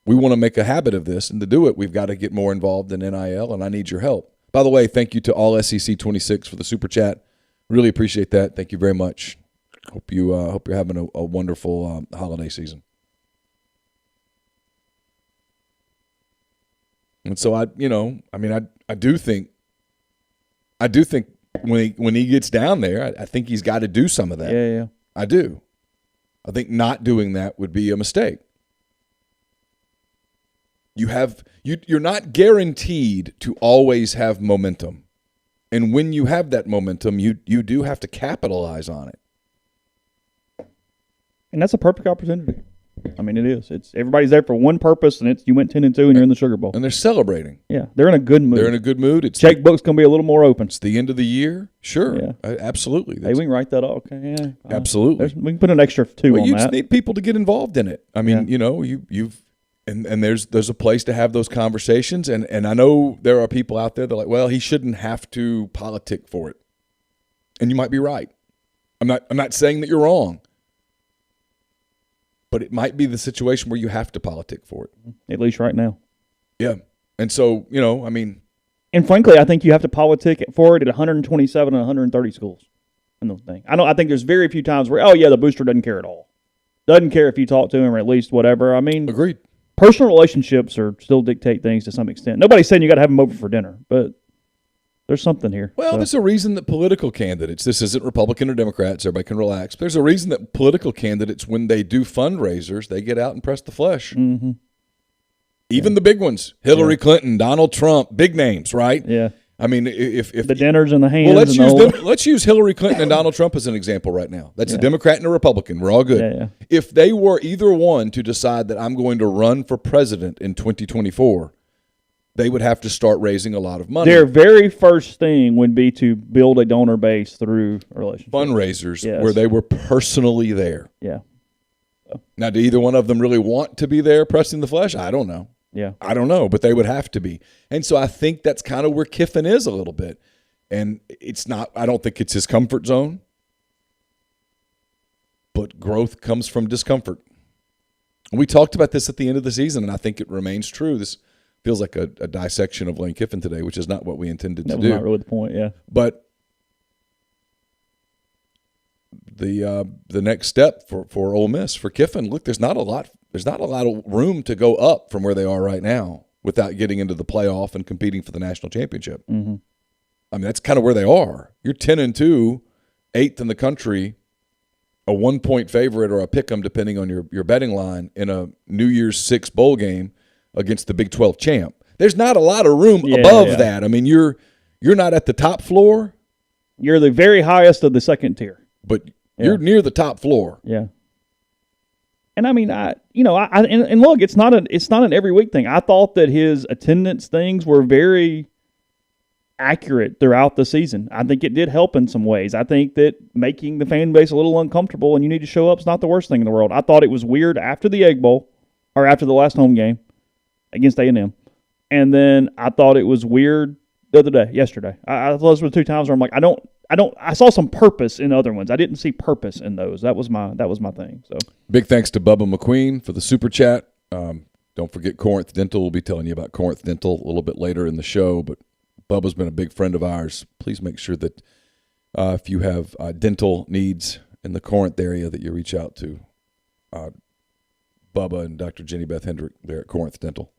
we want to make a habit of this, and to do it, we've got to get more involved in NIL, and I need your help. By the way, thank you to all SEC 26 for the super chat. Really appreciate that. Thank you very much. Hope you're having a wonderful holiday season. And so I do think when he gets down there, I think he's got to do some of that. Yeah. I do. I think not doing that would be a mistake. You're not guaranteed to always have momentum. And when you have that momentum, you do have to capitalize on it. And that's a perfect opportunity. It is. It's everybody's there for one purpose, and you went 10-2, and you're in the Sugar Bowl. And they're celebrating. Yeah, they're in a good mood. It's checkbook's gonna be a little more open. It's the end of the year. Sure, yeah, absolutely. Hey, we can write that off. Okay, yeah, absolutely. We can put an extra 2 on that. You just need people to get involved in it. You've there's a place to have those conversations, and I know there are people out there that are like, well, he shouldn't have to politic for it, and you might be right. I'm not saying that you're wrong. But it might be the situation where you have to politic for it. At least right now. Yeah. And so, I mean. And frankly, I think you have to politic it forward at 127 and 130 schools in those things. I think there's very few times where, the booster doesn't care at all. Doesn't care if you talk to him or at least whatever. I mean, agreed. Personal relationships still dictate things to some extent. Nobody's saying you got to have them over for dinner, but there's something here. Well, there's a reason that political candidates, this isn't Republican or Democrats, everybody can relax. There's a reason that political candidates, when they do fundraisers, they get out and press the flesh. Mm-hmm. Even the big ones, Hillary Clinton, Donald Trump, big names, right? Yeah. I mean, if the dinners and the hands. Well, let's use Hillary Clinton and Donald Trump as an example right now. That's a Democrat and a Republican. We're all good. Yeah. If they were either one to decide that I'm going to run for president in 2024, they would have to start raising a lot of money. Their very first thing would be to build a donor base through a relationship. Fundraisers where they were personally there. Yeah. Now, do either one of them really want to be there pressing the flesh? I don't know. Yeah. I don't know, but they would have to be. And so I think that's kind of where Kiffin is a little bit. And I don't think it's his comfort zone, but growth comes from discomfort. And we talked about this at the end of the season, and I think it remains true. This feels like a dissection of Lane Kiffin today, which is not what we intended to do. That was not really the point, yeah. But the next step for Ole Miss, for Kiffin, look, there's not a lot of room to go up from where they are right now without getting into the playoff and competing for the national championship. Mm-hmm. I mean, that's kind of where they are. You're 10-2, 8th in the country, a 1-point favorite or a pick 'em depending on your betting line in a New Year's 6 bowl game against the Big 12 champ. There's not a lot of room above that. I mean, you're not at the top floor. You're the very highest of the second tier. But you're near the top floor. Yeah. And I mean, and look, it's not an every week thing. I thought that his attendance things were very accurate throughout the season. I think it did help in some ways. I think that making the fan base a little uncomfortable and you need to show up is not the worst thing in the world. I thought it was weird after the Egg Bowl or after the last home game against A&M. And then I thought it was weird yesterday. I thought those were the two times where I'm like, I saw some purpose in other ones. I didn't see purpose in those. That was my thing. So big thanks to Bubba McQueen for the super chat. Don't forget Corinth Dental. We'll be telling you about Corinth Dental a little bit later in the show, but Bubba's been a big friend of ours. Please make sure that if you have dental needs in the Corinth area that you reach out to Bubba and Dr. Jenny Beth Hendrick there at Corinth Dental.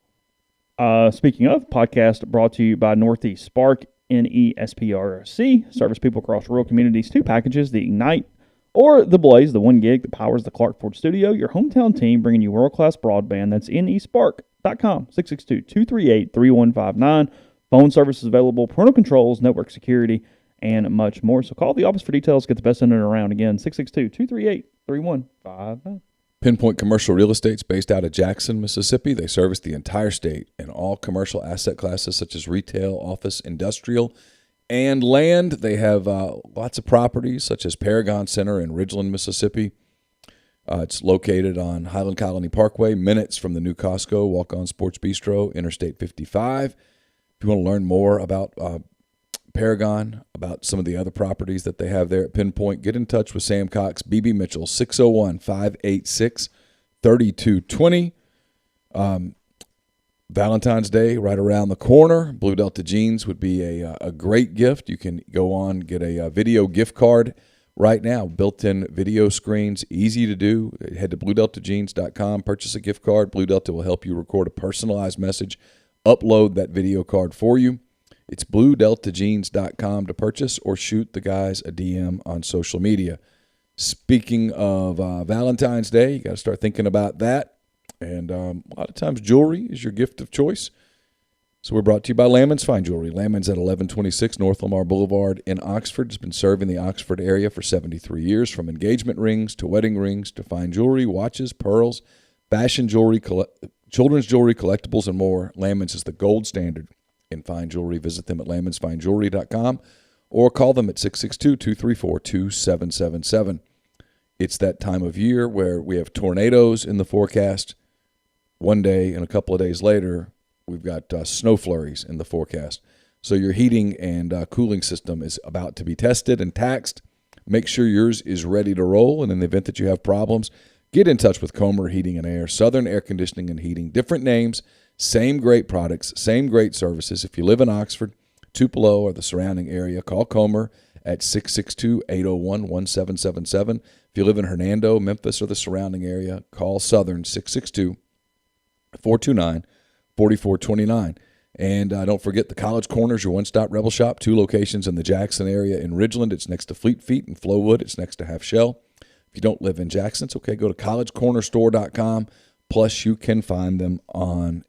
Speaking of, podcast brought to you by Northeast Spark, NESPRC. Service people across rural communities. 2 packages, the Ignite or the Blaze, the 1 gig that powers the Clark Ford studio. Your hometown team bringing you world-class broadband. That's nespark.com, 662-238-3159. Phone service is available, parental controls, network security, and much more. So call the office for details. Get the best internet around. Again, 662-238-3159. Pinpoint Commercial Real Estate is based out of Jackson, Mississippi. They service the entire state in all commercial asset classes such as retail, office, industrial, and land. They have lots of properties such as Paragon Center in Ridgeland, Mississippi. It's located on Highland Colony Parkway, minutes from the new Costco, Walk-On Sports Bistro, Interstate 55. If you want to learn more about Paragon, about some of the other properties that they have there at Pinpoint, get in touch with Sam Cox, BB Mitchell, 601-586-3220. Valentine's Day right around the corner. Blue Delta jeans would be a great gift. You can go on, get a video gift card right now. Built-in video screens, easy to do. Head to BlueDeltaJeans.com, purchase a gift card. Blue Delta will help you record a personalized message, upload that video card for you. It's BlueDeltaJeans.com to purchase or shoot the guys a DM on social media. Speaking of Valentine's Day, you got to start thinking about that. And a lot of times jewelry is your gift of choice. So we're brought to you by Lammon's Fine Jewelry. Lammon's at 1126 North Lamar Boulevard in Oxford. It's been serving the Oxford area for 73 years, from engagement rings to wedding rings to fine jewelry, watches, pearls, fashion jewelry, children's jewelry, collectibles, and more. Lammon's is the gold standard in fine jewelry. Visit them at lammonsfinejewelry.com or call them at 662-234-2777. It's that time of year where we have tornadoes in the forecast. One day and a couple of days later, we've got snow flurries in the forecast. So your heating and cooling system is about to be tested and taxed. Make sure yours is ready to roll, and in the event that you have problems, get in touch with Comer Heating and Air, Southern Air Conditioning and Heating. Different names, Same great products, same great services. If you live in Oxford, Tupelo, or the surrounding area, call Comer at 662-801-1777. If you live in Hernando, Memphis, or the surrounding area, call Southern 662-429-4429. And don't forget the College Corners, your one-stop Rebel Shop, 2 locations in the Jackson area. In Ridgeland, it's next to Fleet Feet. In Flowood, it's next to Half Shell. If you don't live in Jackson, it's okay. Go to collegecornerstore.com. Plus, you can find them on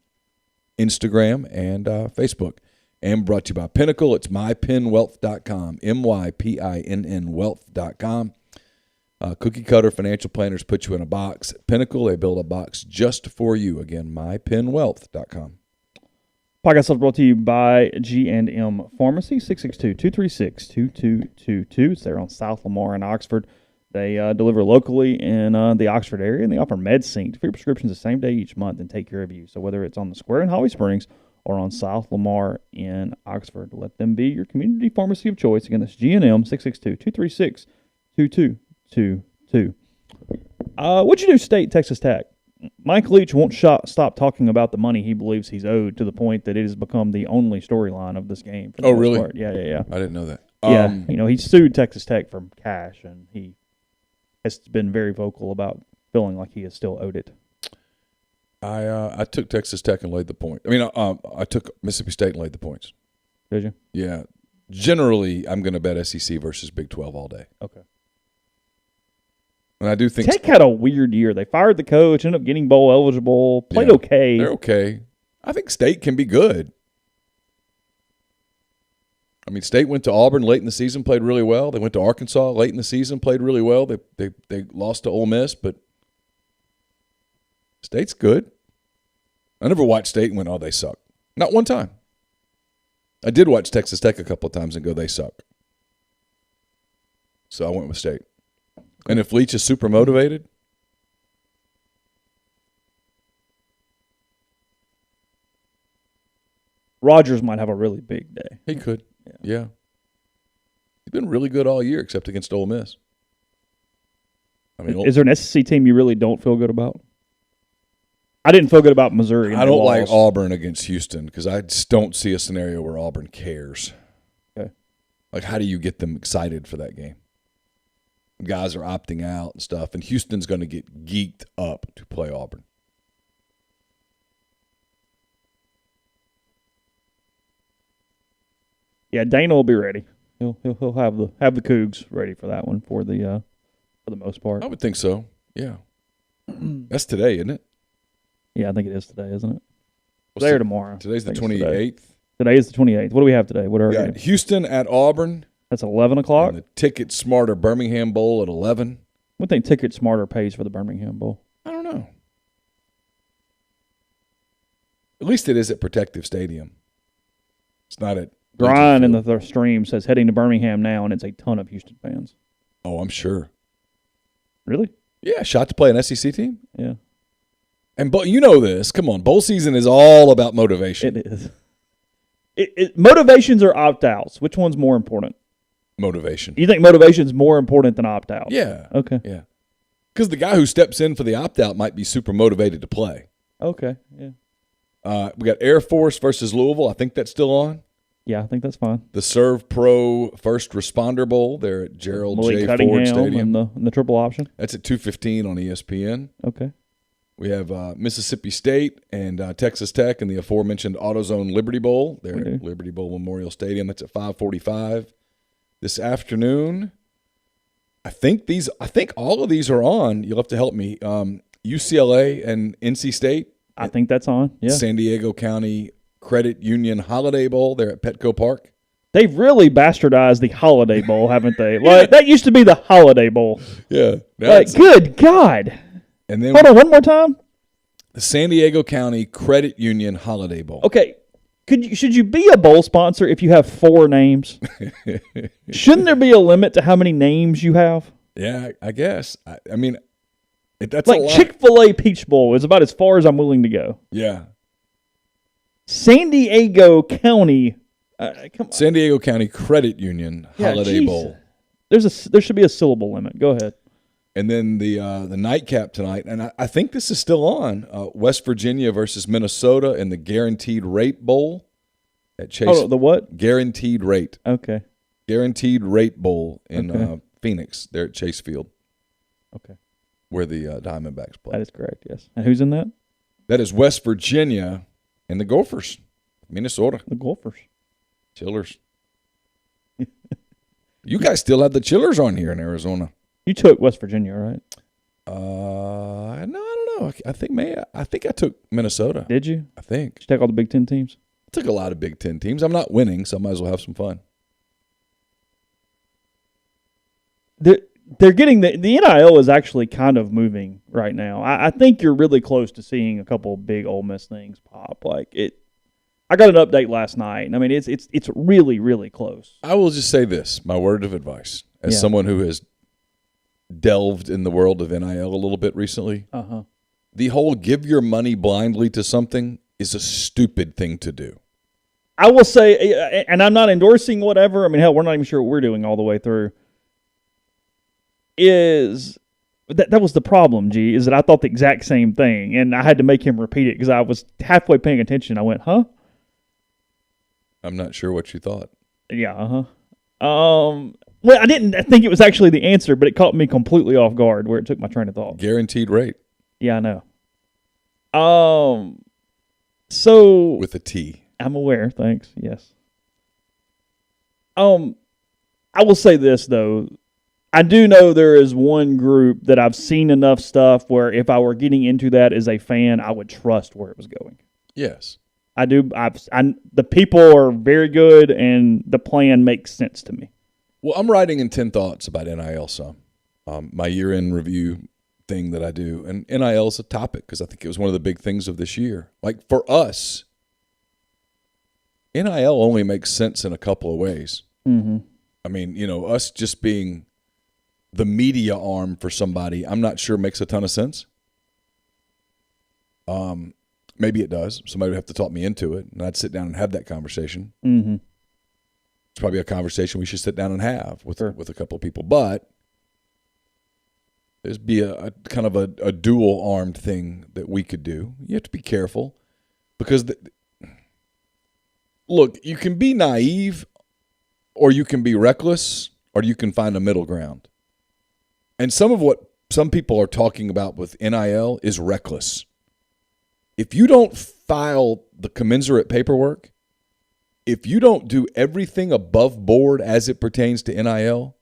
Instagram and Facebook. And brought to you by Pinnacle. It's mypinwealth.com, MYPINN wealth.com. Cookie Cutter Financial Planners put you in a box. At Pinnacle, they build a box just for you. Again, mypinwealth.com. Podcast is brought to you by G&M Pharmacy, 662-236-2222. It's there on South Lamar in Oxford. They deliver locally in the Oxford area, and they offer MedSync for your prescriptions the same day each month and take care of you. So whether it's on the Square in Holly Springs or on South Lamar in Oxford, let them be your community pharmacy of choice. Again, that's G&M, 662-236-2222. What'd you do, State, Texas Tech? Mike Leach won't stop talking about the money he believes he's owed to the point that it has become the only storyline of this game. For the most really? part. Yeah. I didn't know that. He sued Texas Tech for cash, and he has been very vocal about feeling like he is still owed it. I took Texas Tech and laid the point. I mean, I took Mississippi State and laid the points. Did you? Yeah. Generally, I'm going to bet SEC versus Big 12 all day. Okay. And I do think Tech had a weird year. They fired the coach, ended up getting bowl eligible, played okay. They're okay. I think State can be good. I mean, State went to Auburn late in the season, played really well. They went to Arkansas late in the season, played really well. They lost to Ole Miss, but State's good. I never watched State and went, oh, they suck. Not one time. I did watch Texas Tech a couple of times and go, they suck. So I went with State. And if Leach is super motivated, Rodgers might have a really big day. he could. Yeah. He's been really good all year except against Ole Miss. I mean, is there an SEC team you really don't feel good about? I didn't feel good about Missouri. I don't like Auburn against Houston because I just don't see a scenario where Auburn cares. Okay. Like, how do you get them excited for that game? Guys are opting out and stuff, and Houston's going to get geeked up to play Auburn. Yeah, Dana will be ready. He'll have the Cougs ready for that one for the most part. I would think so. Yeah, that's today, isn't it? Yeah, I think it is today, isn't it? Today or tomorrow? Today's the 28th. Today is the 28th. What do we have today? What are we got? Houston at Auburn. That's 11 o'clock. And the Ticket Smarter Birmingham Bowl at 11. What do you think Ticket Smarter pays for the Birmingham Bowl? I don't know. At least it is at Protective Stadium. It's not at Brian in the stream says heading to Birmingham now, and it's a ton of Houston fans. Oh, I'm sure. Really? Yeah, shot to play an SEC team. Yeah. And you know this. Come on, bowl season is all about motivation. It is. Motivations or opt-outs? Which one's more important? Motivation. You think motivation's more important than opt-out? Yeah. Okay. Yeah. Because the guy who steps in for the opt-out might be super motivated to play. Okay. Yeah. We got Air Force versus Louisville. I think that's still on. Yeah, I think that's fine. The Serve Pro First Responder Bowl. They're at Gerald Malik J. Cunningham Ford Stadium. And the triple option. That's at 2:15 on ESPN. Okay. We have Mississippi State and Texas Tech in the aforementioned AutoZone Liberty Bowl. They're at Liberty Bowl Memorial Stadium. That's at 5:45 this afternoon. I think all of these are on. You'll have to help me. UCLA and NC State. I think that's on. Yeah. San Diego County Credit Union Holiday Bowl. They're at Petco Park. They've really bastardized the Holiday Bowl, haven't they? Like that used to be the Holiday Bowl. Yeah. Like, good God. And then hold on one more time. The San Diego County Credit Union Holiday Bowl. Okay. Should you be a bowl sponsor if you have 4 names? Shouldn't there be a limit to how many names you have? Yeah, I guess. I mean, that's like a lot. Chick-fil-A Peach Bowl is about as far as I'm willing to go. Yeah. San Diego County. Come on. San Diego County Credit Union Holiday Bowl. There should be a syllable limit. Go ahead. And then the nightcap tonight, and I think this is still on, West Virginia versus Minnesota in the Guaranteed Rate Bowl at Chase. Oh, the what? Guaranteed Rate. Okay. Guaranteed Rate Bowl in Phoenix. They're at Chase Field. Okay. Where the Diamondbacks play. That is correct, yes. And who's in that? That is West Virginia and the Gophers. Minnesota. The Gophers. Chillers. You guys still have the Chillers on here in Arizona. You took West Virginia, right? No, I don't know. I think I took Minnesota. Did you? I think. Did you take all the Big Ten teams? I took a lot of Big Ten teams. I'm not winning, so I might as well have some fun. They're getting the NIL is actually kind of moving right now. I think you're really close to seeing a couple of big Ole Miss things pop. I got an update last night, and I mean it's really, really close. I will just say this, my word of advice, as someone who has delved in the world of NIL a little bit recently. The whole give your money blindly to something is a stupid thing to do. I will say, and I'm not endorsing whatever. I mean, hell, we're not even sure what we're doing all the way through. That was the problem, G, is that I thought the exact same thing, and I had to make him repeat it because I was halfway paying attention. I went, huh? I'm not sure what you thought. Yeah, well, I didn't think it was actually the answer, but it caught me completely off guard where it took my train of thought. Guaranteed rate. Yeah, I know. So with a T. I'm aware, thanks. Yes. I will say this though. I do know there is one group that I've seen enough stuff where if I were getting into that as a fan, I would trust where it was going. Yes. I do. The people are very good, and the plan makes sense to me. Well, I'm writing in 10 Thoughts about NIL some. My year-end review thing that I do. And NIL is a topic because I think it was one of the big things of this year. Like for us, NIL only makes sense in a couple of ways. Mm-hmm. I mean, us just being the media arm for somebody, I'm not sure makes a ton of sense. Maybe it does. Somebody would have to talk me into it, and I'd sit down and have that conversation. Mm-hmm. It's probably a conversation we should sit down and have with a couple of people. But there's be a kind of a dual-armed thing that we could do. You have to be careful because, look, you can be naive or you can be reckless or you can find a middle ground. And some of what some people are talking about with NIL is reckless. If you don't file the commensurate paperwork, if you don't do everything above board as it pertains to NIL,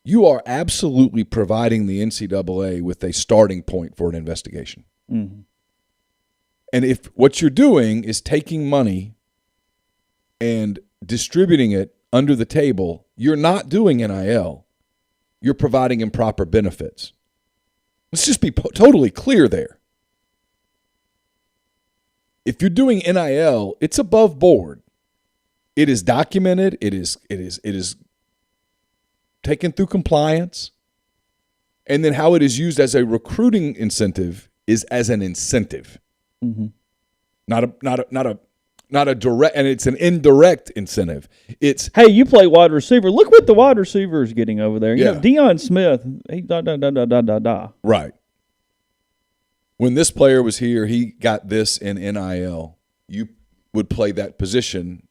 you are absolutely providing the NCAA with a starting point for an investigation. Mm-hmm. And if what you're doing is taking money and distributing it under the table, you're not doing NIL. You're providing improper benefits. Let's just be totally clear there. If you're doing NIL, it's above board. It is documented. It is taken through compliance. And then how it is used as a recruiting incentive is as an incentive. Mm-hmm. Not a direct, and it's an indirect incentive. It's, hey, you play wide receiver. Look what the wide receiver is getting over there. You know, Deion Smith, he Right. When this player was here, he got this in NIL. You would play that position.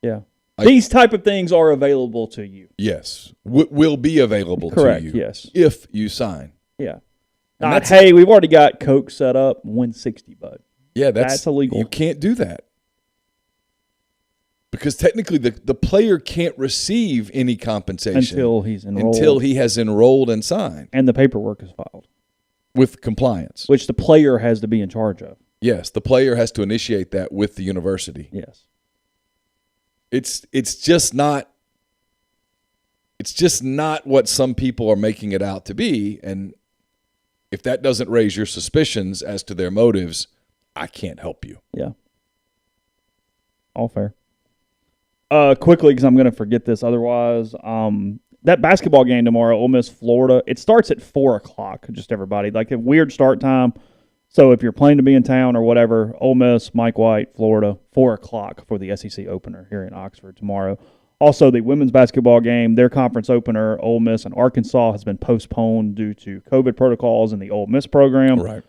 Yeah. These type of things are available to you. Yes. Will be available Correct, to you. Yes. If you sign. Yeah. Not, hey, we've already got Coke set up, 160, bud. Yeah, that's illegal. You can't do that. Because technically the player can't receive any compensation until he's enrolled. Until he has enrolled and signed. And the paperwork is filed. With compliance. Which the player has to be in charge of. Yes, the player has to initiate that with the university. Yes. It's just not what some people are making it out to be, and if that doesn't raise your suspicions as to their motives, I can't help you. Yeah. All fair. Quickly, because I'm going to forget this otherwise. That basketball game tomorrow, Ole Miss, Florida, it starts at 4 o'clock, just everybody. Like a weird start time. So if you're planning to be in town or whatever, Ole Miss, Mike White, Florida, 4 o'clock for the SEC opener here in Oxford tomorrow. Also, the women's basketball game, their conference opener, Ole Miss and Arkansas, has been postponed due to COVID protocols in the Ole Miss program. Right.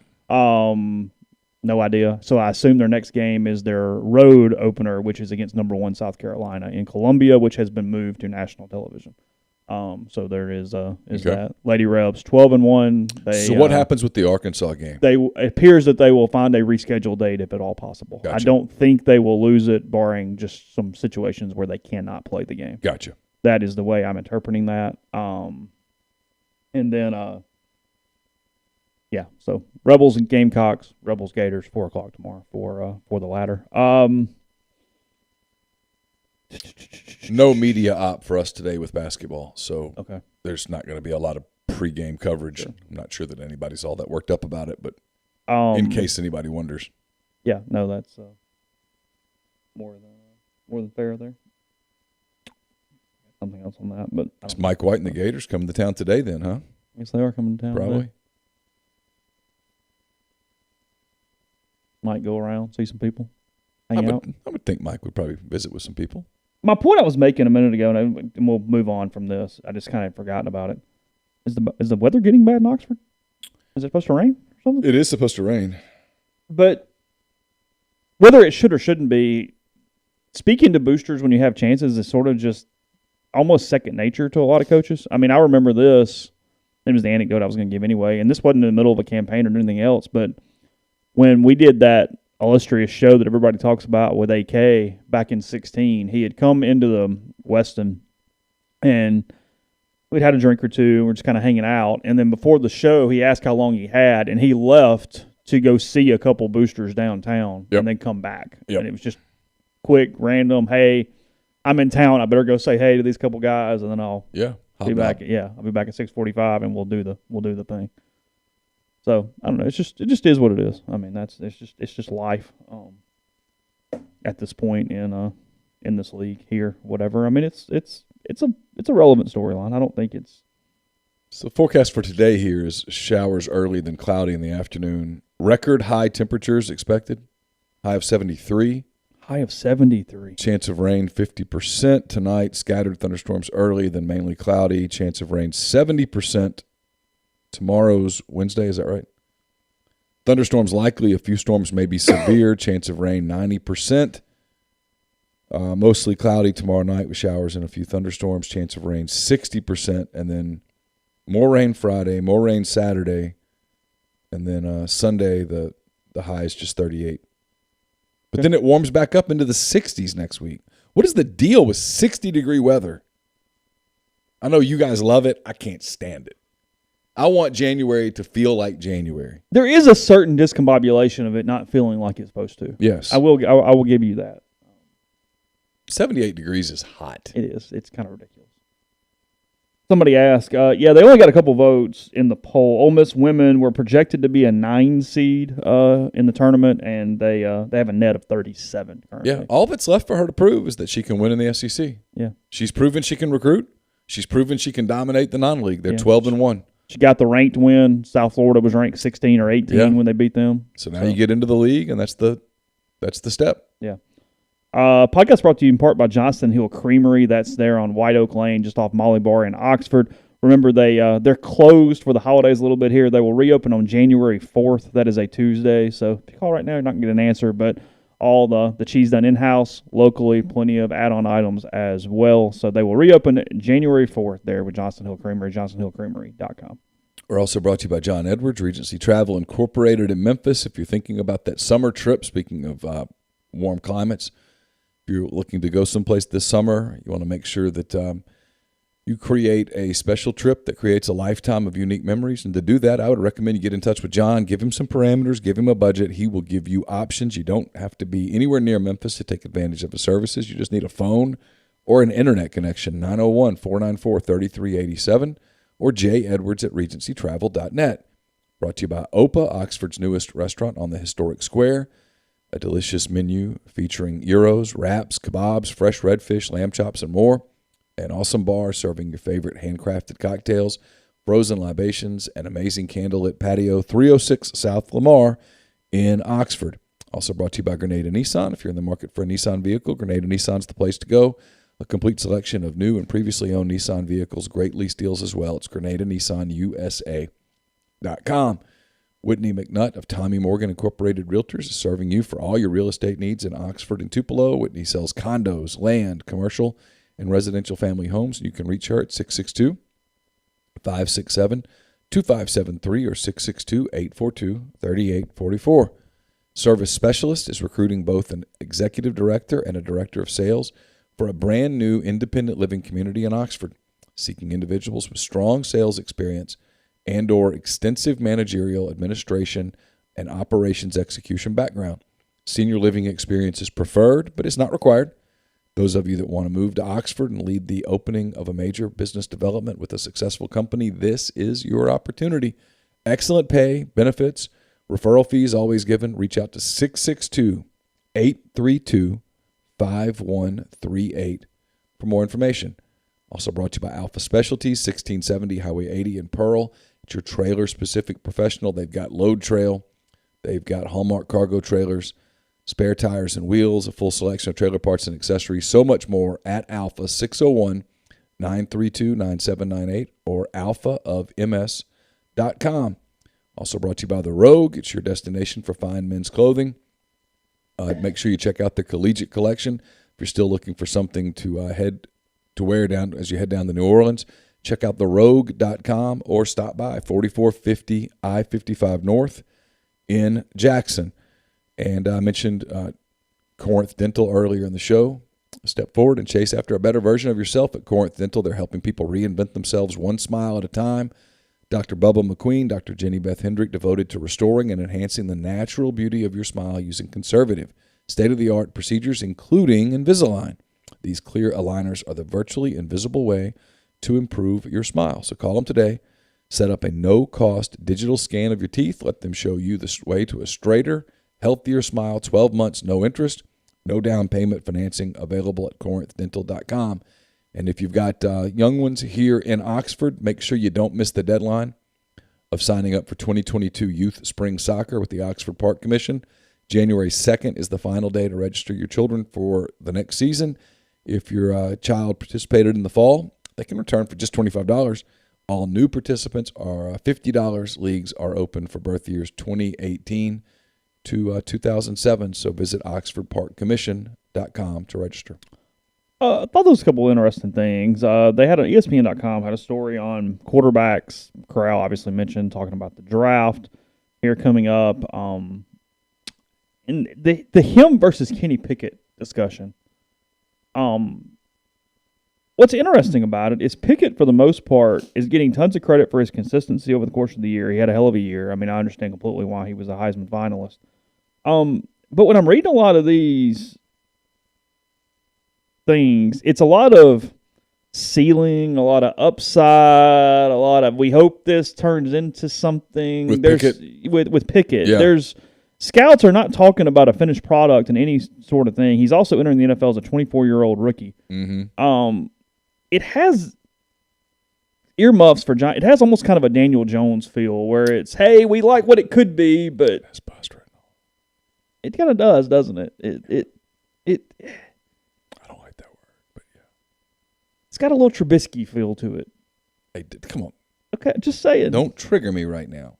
No idea. So I assume their next game is their road opener, which is against number 1 South Carolina in Columbia, which has been moved to national television. So there is that. Lady Rebs 12-1. So what happens with the Arkansas game? It appears that they will find a rescheduled date if at all possible. Gotcha. I don't think they will lose it, barring just some situations where they cannot play the game. Gotcha. That is the way I'm interpreting that. And then, so Rebels and Gamecocks, Rebels Gators, 4 o'clock tomorrow for the latter. No media op for us today with basketball, so okay. There's not going to be a lot of pregame coverage. Sure. I'm not sure that anybody's all that worked up about it, but in case anybody wonders. Yeah, no, that's more than fair there. Something else on that, but it's Mike White and the Gators coming to town today then, huh? I guess they are coming to town probably. Today. Might go around, see some people, hang out. I would think Mike would probably visit with some people. My point I was making a minute ago, and we'll move on from this. I just kind of forgotten about it. Is the weather getting bad in Oxford? Is it supposed to rain or something? It is supposed to rain. But whether it should or shouldn't be, speaking to boosters when you have chances is sort of just almost second nature to a lot of coaches. I mean, I remember this. It was the anecdote I was going to give anyway, and this wasn't in the middle of a campaign or anything else, but when we did that illustrious show that everybody talks about with AK back in 2016, he had come into the Weston, and we'd had a drink or two, and we're just kind of hanging out. And then before the show, he asked how long he had, and he left to go see a couple boosters downtown and then come back. Yep. And it was just quick, random, hey, I'm in town. I better go say hey to these couple guys, and then I'll be back. I'll be back at 6:45, and we'll do the thing. So I don't know. It just is what it is. I mean, it's just life at this point in this league here. Whatever. I mean, it's a relevant storyline. I don't think it's. So the forecast for today here is showers early, then cloudy in the afternoon. Record high temperatures expected. High of 73. High of 73. Chance of rain 50% tonight. Scattered thunderstorms early, then mainly cloudy. Chance of rain 70%. Tomorrow's Wednesday, is that right? Thunderstorms likely. A few storms may be severe. Chance of rain 90%. Mostly cloudy tomorrow night with showers and a few thunderstorms. Chance of rain 60%. And then more rain Friday, more rain Saturday. And then Sunday, the high is just 38. But then it warms back up into the 60s next week. What is the deal with 60-degree weather? I know you guys love it. I can't stand it. I want January to feel like January. There is a certain discombobulation of it not feeling like it's supposed to. Yes. I will give you that. 78 degrees is hot. It is. It's kind of ridiculous. Somebody asked, they only got a couple votes in the poll. Ole Miss women were projected to be a 9 seed in the tournament, and they have a net of 37 currently. Yeah, all that's left for her to prove is that she can win in the SEC. Yeah. She's proven she can recruit. She's proven she can dominate the non-league. They're 12-1. She got the ranked win. South Florida was ranked 16 or 18 when they beat them. So now you get into the league, and that's the step. Yeah. Podcast brought to you in part by Johnston Hill Creamery. That's there on White Oak Lane, just off Molly Bar in Oxford. Remember, they're closed for the holidays a little bit here. They will reopen on January 4th. That is a Tuesday. So if you call right now, you're not going to get an answer, but all the cheese done in-house, locally, plenty of add-on items as well. So they will reopen January 4th there with Johnston Hill Creamery, johnstonhillcreamery.com. We're also brought to you by John Edwards, Regency Travel Incorporated in Memphis. If you're thinking about that summer trip, speaking of warm climates, if you're looking to go someplace this summer, you want to make sure that you create a special trip that creates a lifetime of unique memories. And to do that, I would recommend you get in touch with John, give him some parameters, give him a budget. He will give you options. You don't have to be anywhere near Memphis to take advantage of the services. You just need a phone or an internet connection, 901-494-3387, or jedwards@regencytravel.net. Brought to you by Opa, Oxford's newest restaurant on the historic square. A delicious menu featuring gyros, wraps, kebabs, fresh redfish, lamb chops, and more. An awesome bar serving your favorite handcrafted cocktails, frozen libations, and amazing candlelit patio, 306 South Lamar in Oxford. Also brought to you by Grenada Nissan. If you're in the market for a Nissan vehicle, Grenada Nissan's the place to go. A complete selection of new and previously owned Nissan vehicles, great lease deals as well. It's GrenadeNissanUSA.com. Whitney McNutt of Tommy Morgan Incorporated Realtors is serving you for all your real estate needs in Oxford and Tupelo. Whitney sells condos, land, commercial, and residential family homes. You can reach her at 662-567-2573 or 662-842-3844. Service Specialist is recruiting both an executive director and a director of sales for a brand new independent living community in Oxford, seeking individuals with strong sales experience and or extensive managerial, administration, and operations execution background. Senior living experience is preferred, but it's not required. Those of you that want to move to Oxford and lead the opening of a major business development with a successful company, this is your opportunity. Excellent pay, benefits, referral fees always given. Reach out to 662-832-5138 for more information. Also brought to you by Alpha Specialties, 1670 Highway 80 in Pearl. It's your trailer-specific professional. They've got load trail. They've got Hallmark cargo trailers, spare tires and wheels, a full selection of trailer parts and accessories, so much more at Alpha, 601-932-9798 or alphaofms.com. Also brought to you by The Rogue. It's your destination for fine men's clothing. Make sure you check out the Collegiate Collection. If you're still looking for something to head to wear down as you head down to New Orleans, check out therogue.com or stop by 4450 I-55 North in Jackson. And I mentioned Corinth Dental earlier in the show. Step forward and chase after a better version of yourself at Corinth Dental. They're helping people reinvent themselves one smile at a time. Dr. Bubba McQueen, Dr. Jenny Beth Hendrick, devoted to restoring and enhancing the natural beauty of your smile using conservative, state-of-the-art procedures, including Invisalign. These clear aligners are the virtually invisible way to improve your smile. So call them today. Set up a no-cost digital scan of your teeth. Let them show you the way to a straighter, healthier smile. 12 months, no interest, no down payment financing available at corinthdental.com. And if you've got young ones here in Oxford, make sure you don't miss the deadline of signing up for 2022 Youth Spring Soccer with the Oxford Park Commission. January 2nd is the final day to register your children for the next season. If your child participated in the fall, they can return for just $25. All new participants are $50. Leagues are open for birth years 2018 to 2007. So visit oxfordparkcommission.com to register. I thought there was a couple of interesting things. They had ESPN.com had a story on quarterbacks. Corral obviously mentioned, talking about the draft here coming up. And the him versus Kenny Pickett discussion. What's interesting about it is Pickett, for the most part, is getting tons of credit for his consistency over the course of the year. He had a hell of a year. I mean, I understand completely why he was a Heisman finalist. But when I'm reading a lot of these things, it's a lot of ceiling, a lot of upside, a lot of we hope this turns into something. With Pickett, yeah. There's scouts are not talking about a finished product in any sort of thing. He's also entering the NFL as a 24-year-old rookie. Mm-hmm. It has earmuffs for John. It has almost kind of a Daniel Jones feel, where it's, hey, we like what it could be, but That's bust right now. It kind of does, doesn't it? It. I don't like that word, but yeah. It's got a little Trubisky feel to it. Hey, come on. Okay, just saying. Don't trigger me right now.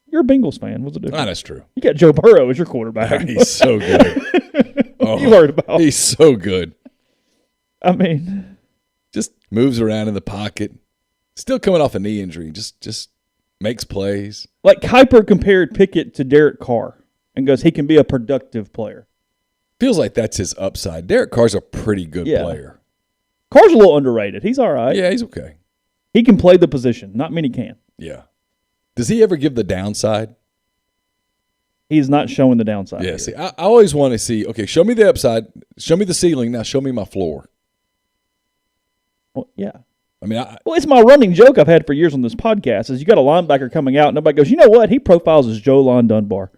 You're a Bengals fan. What's the difference? That's true. You got Joe Burrow as your quarterback. He's so good. You heard about? He's so good. I mean, just moves around in the pocket. Still coming off a knee injury. Just makes plays. Like Kuiper compared Pickett to Derek Carr and goes, he can be a productive player. Feels like that's his upside. Derek Carr's a pretty good player. Carr's a little underrated. He's all right. Yeah, he's okay. He can play the position. Not many can. Yeah. Does he ever give the downside? He's not showing the downside. Yeah, see, I always want to see, okay, show me the upside, show me the ceiling, now show me my floor. Well, yeah. I mean, it's my running joke I've had for years on this podcast is you got a linebacker coming out and nobody goes, you know what? He profiles as Jolon Dunbar.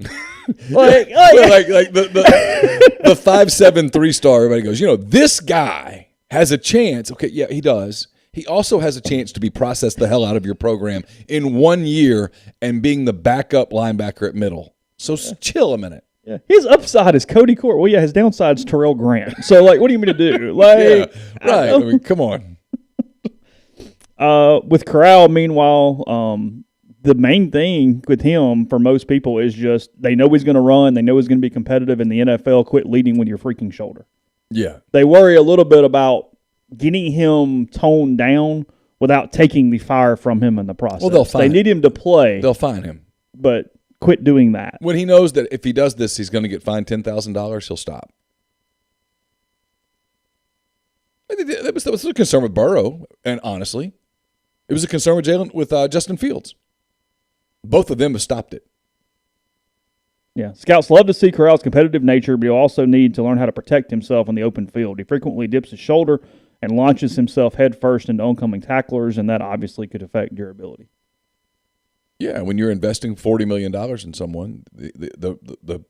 like the 5'7" 3-star, everybody goes, this guy has a chance. Okay, yeah, he does. He also has a chance to be processed the hell out of your program in 1 year and being the backup linebacker at middle. So chill a minute. Yeah. His upside is Cody Court. Well, yeah, his downside is Terrell Grant. So, like, what do you mean to do? Like, Yeah, right. I mean, come on. With Corral, meanwhile, the main thing with him for most people is just they know he's going to run. They know he's going to be competitive in the NFL. Quit leading with your freaking shoulder. Yeah. They worry a little bit about getting him toned down without taking the fire from him in the process. Well, they need him to play. They'll fine him. But quit doing that. When he knows that if he does this, he's going to get fined $10,000, he'll stop. That was a concern with Burrow, and honestly, it was a concern with Justin Fields. Both of them have stopped it. Yeah, scouts love to see Corral's competitive nature, but he'll also need to learn how to protect himself on the open field. He frequently dips his shoulder and launches himself headfirst into oncoming tacklers, and that obviously could affect durability. Yeah, when you're investing $40 million in someone, the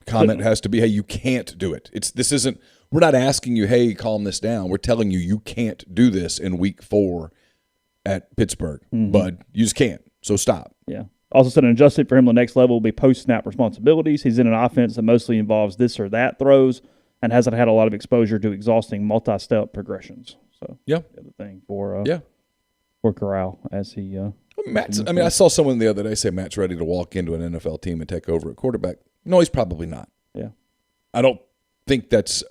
comment has to be, hey, you can't do it. We're not asking you, hey, calm this down. We're telling you you can't do this in week 4 at Pittsburgh, bud. You just can't. So stop. Yeah. Also said an adjustment for him to the next level will be post-snap responsibilities. He's in an offense that mostly involves this or that throws and hasn't had a lot of exposure to exhausting multi-step progressions. So yeah, the other thing for Corral as he I saw someone the other day say Matt's ready to walk into an NFL team and take over at quarterback. No, he's probably not. Yeah. I think that's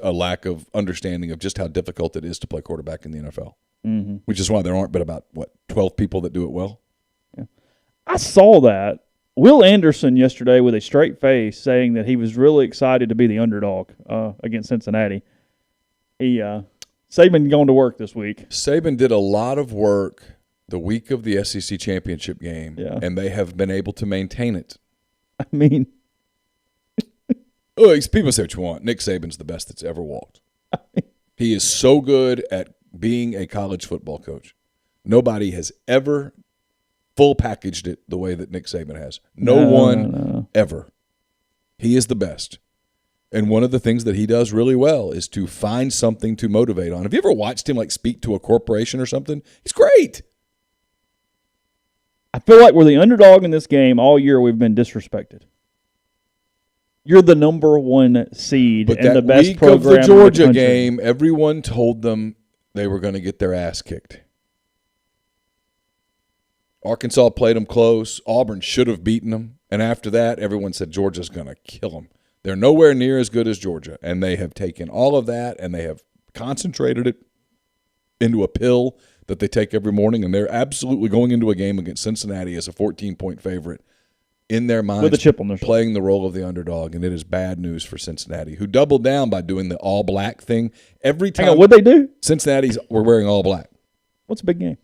a lack of understanding of just how difficult it is to play quarterback in the NFL. Mm-hmm. Which is why there aren't but about 12 people that do it well. Yeah. I saw that. Will Anderson yesterday with a straight face saying that he was really excited to be the underdog against Cincinnati. Saban going to work this week. Saban did a lot of work the week of the SEC championship game, and they have been able to maintain it. I mean, people say what you want. Nick Saban's the best that's ever walked. He is so good at being a college football coach. Nobody has ever full packaged it the way that Nick Saban has. No one ever. He is the best. And one of the things that he does really well is to find something to motivate on. Have you ever watched him speak to a corporation or something? He's great. I feel like we're the underdog in this game. All year we've been disrespected. You're the number 1 seed and the best program in the country. But that week of the Georgia game, everyone told them they were going to get their ass kicked. Arkansas played them close. Auburn should have beaten them. And after that, everyone said Georgia's going to kill them. They're nowhere near as good as Georgia. And they have taken all of that and they have concentrated it into a pill that they take every morning. And they're absolutely going into a game against Cincinnati as a 14-point favorite in their minds, with a chip on their shoulder, playing the role of the underdog. And it is bad news for Cincinnati, who doubled down by doing the all-black thing. Every time. Hang on, what'd they do? Cincinnati's were wearing all black. What's a big game?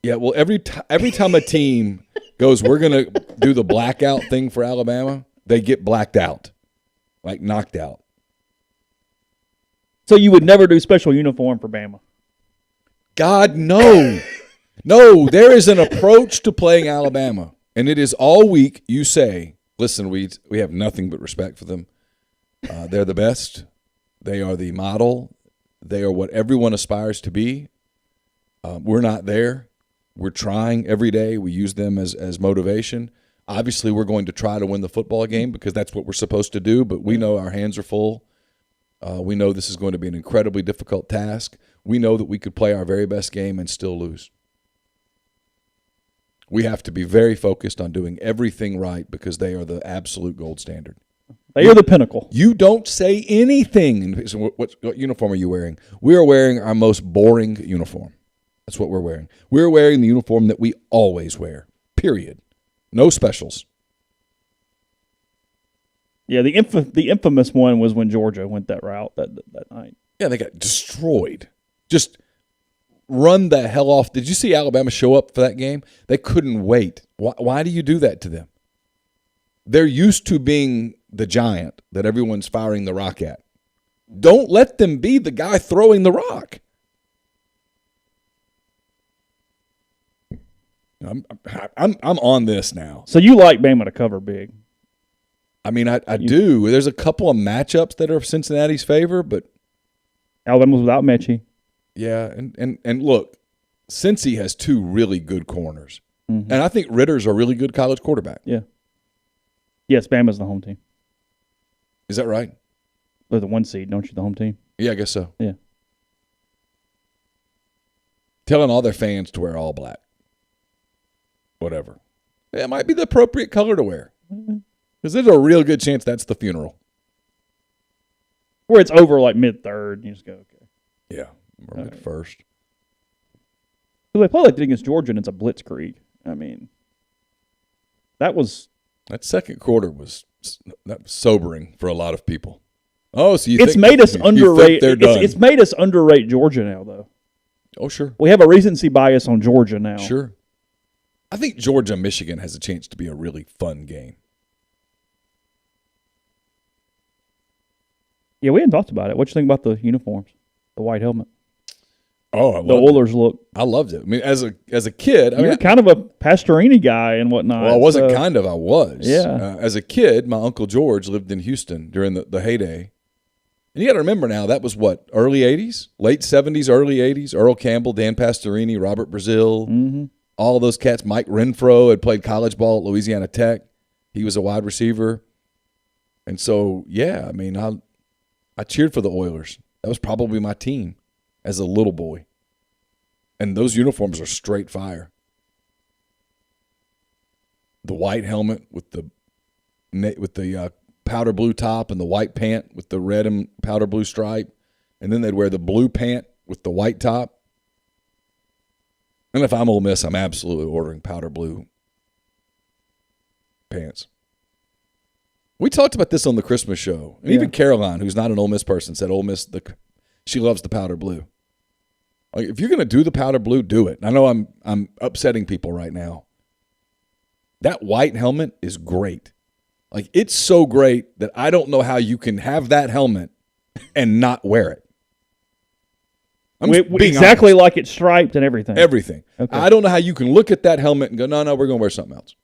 Yeah, well, every time a team goes, we're going to do the blackout thing for Alabama, they get blacked out, knocked out. So you would never do special uniform for Bama? God, no. No, there is an approach to playing Alabama, and it is all week you say, listen, we have nothing but respect for them. They're the best. They are the model. They are what everyone aspires to be. We're not there. We're trying every day. We use them as motivation. Obviously, we're going to try to win the football game because that's what we're supposed to do, but we know our hands are full. We know this is going to be an incredibly difficult task. We know that we could play our very best game and still lose. We have to be very focused on doing everything right because they are the absolute gold standard. They are the pinnacle. You don't say anything. So what uniform are you wearing? We are wearing our most boring uniform. That's what we're wearing. We're wearing the uniform that we always wear, period. No specials. Yeah, the infamous one was when Georgia went that route that night. Yeah, they got destroyed. Just run the hell off. Did you see Alabama show up for that game? They couldn't wait. Why do you do that to them? They're used to being the giant that everyone's firing the rock at. Don't let them be the guy throwing the rock. I'm on this now. So you like Bama to cover big? I mean, I do. There's a couple of matchups that are Cincinnati's favor, but Alabama's without Mechie. Yeah, and look, Cincy has 2 really good corners, and I think Ritter's a really good college quarterback. Yeah. Yes, Bama's the home team. Is that right? They're the 1 seed, don't you? The home team. Yeah, I guess so. Yeah. Telling all their fans to wear all black. Whatever. It might be the appropriate color to wear. Because there's a real good chance that's the funeral. Where it's over like mid-third, you just go, okay. Yeah, or mid-first. Because they play like that against Georgia, and it's a blitzkrieg. I mean, that second quarter was sobering for a lot of people. Oh, so it's made us underrate. It's made us underrate Georgia now, though. Oh, sure. We have a recency bias on Georgia now. Sure. I think Georgia-Michigan has a chance to be a really fun game. Yeah, we hadn't talked about it. What you think about the uniforms, the white helmet? Oh, the Oilers look. I loved it. I mean, as a kid, you're kind of a Pastorini guy and whatnot. Well, I wasn't kind of. I was. Yeah. As a kid, my Uncle George lived in Houston during the heyday. And you got to remember now, that was what, early 80s? Late 70s, early 80s? Earl Campbell, Dan Pastorini, Robert Brazil, all those cats. Mike Renfro had played college ball at Louisiana Tech. He was a wide receiver. And so, yeah, I mean, I cheered for the Oilers. That was probably my team as a little boy. And those uniforms are straight fire. The white helmet with the powder blue top and the white pant with the red and powder blue stripe. And then they'd wear the blue pant with the white top. And if I'm Ole Miss, I'm absolutely ordering powder blue pants. We talked about this on the Christmas show. And even Caroline, who's not an Ole Miss person, said Ole Miss, she loves the powder blue. Like, if you're going to do the powder blue, do it. I know I'm upsetting people right now. That white helmet is great. Like, it's so great that I don't know how you can have that helmet and not wear it. Exactly honest. Like it's striped and everything. Everything. Okay. I don't know how you can look at that helmet and go, no, we're going to wear something else.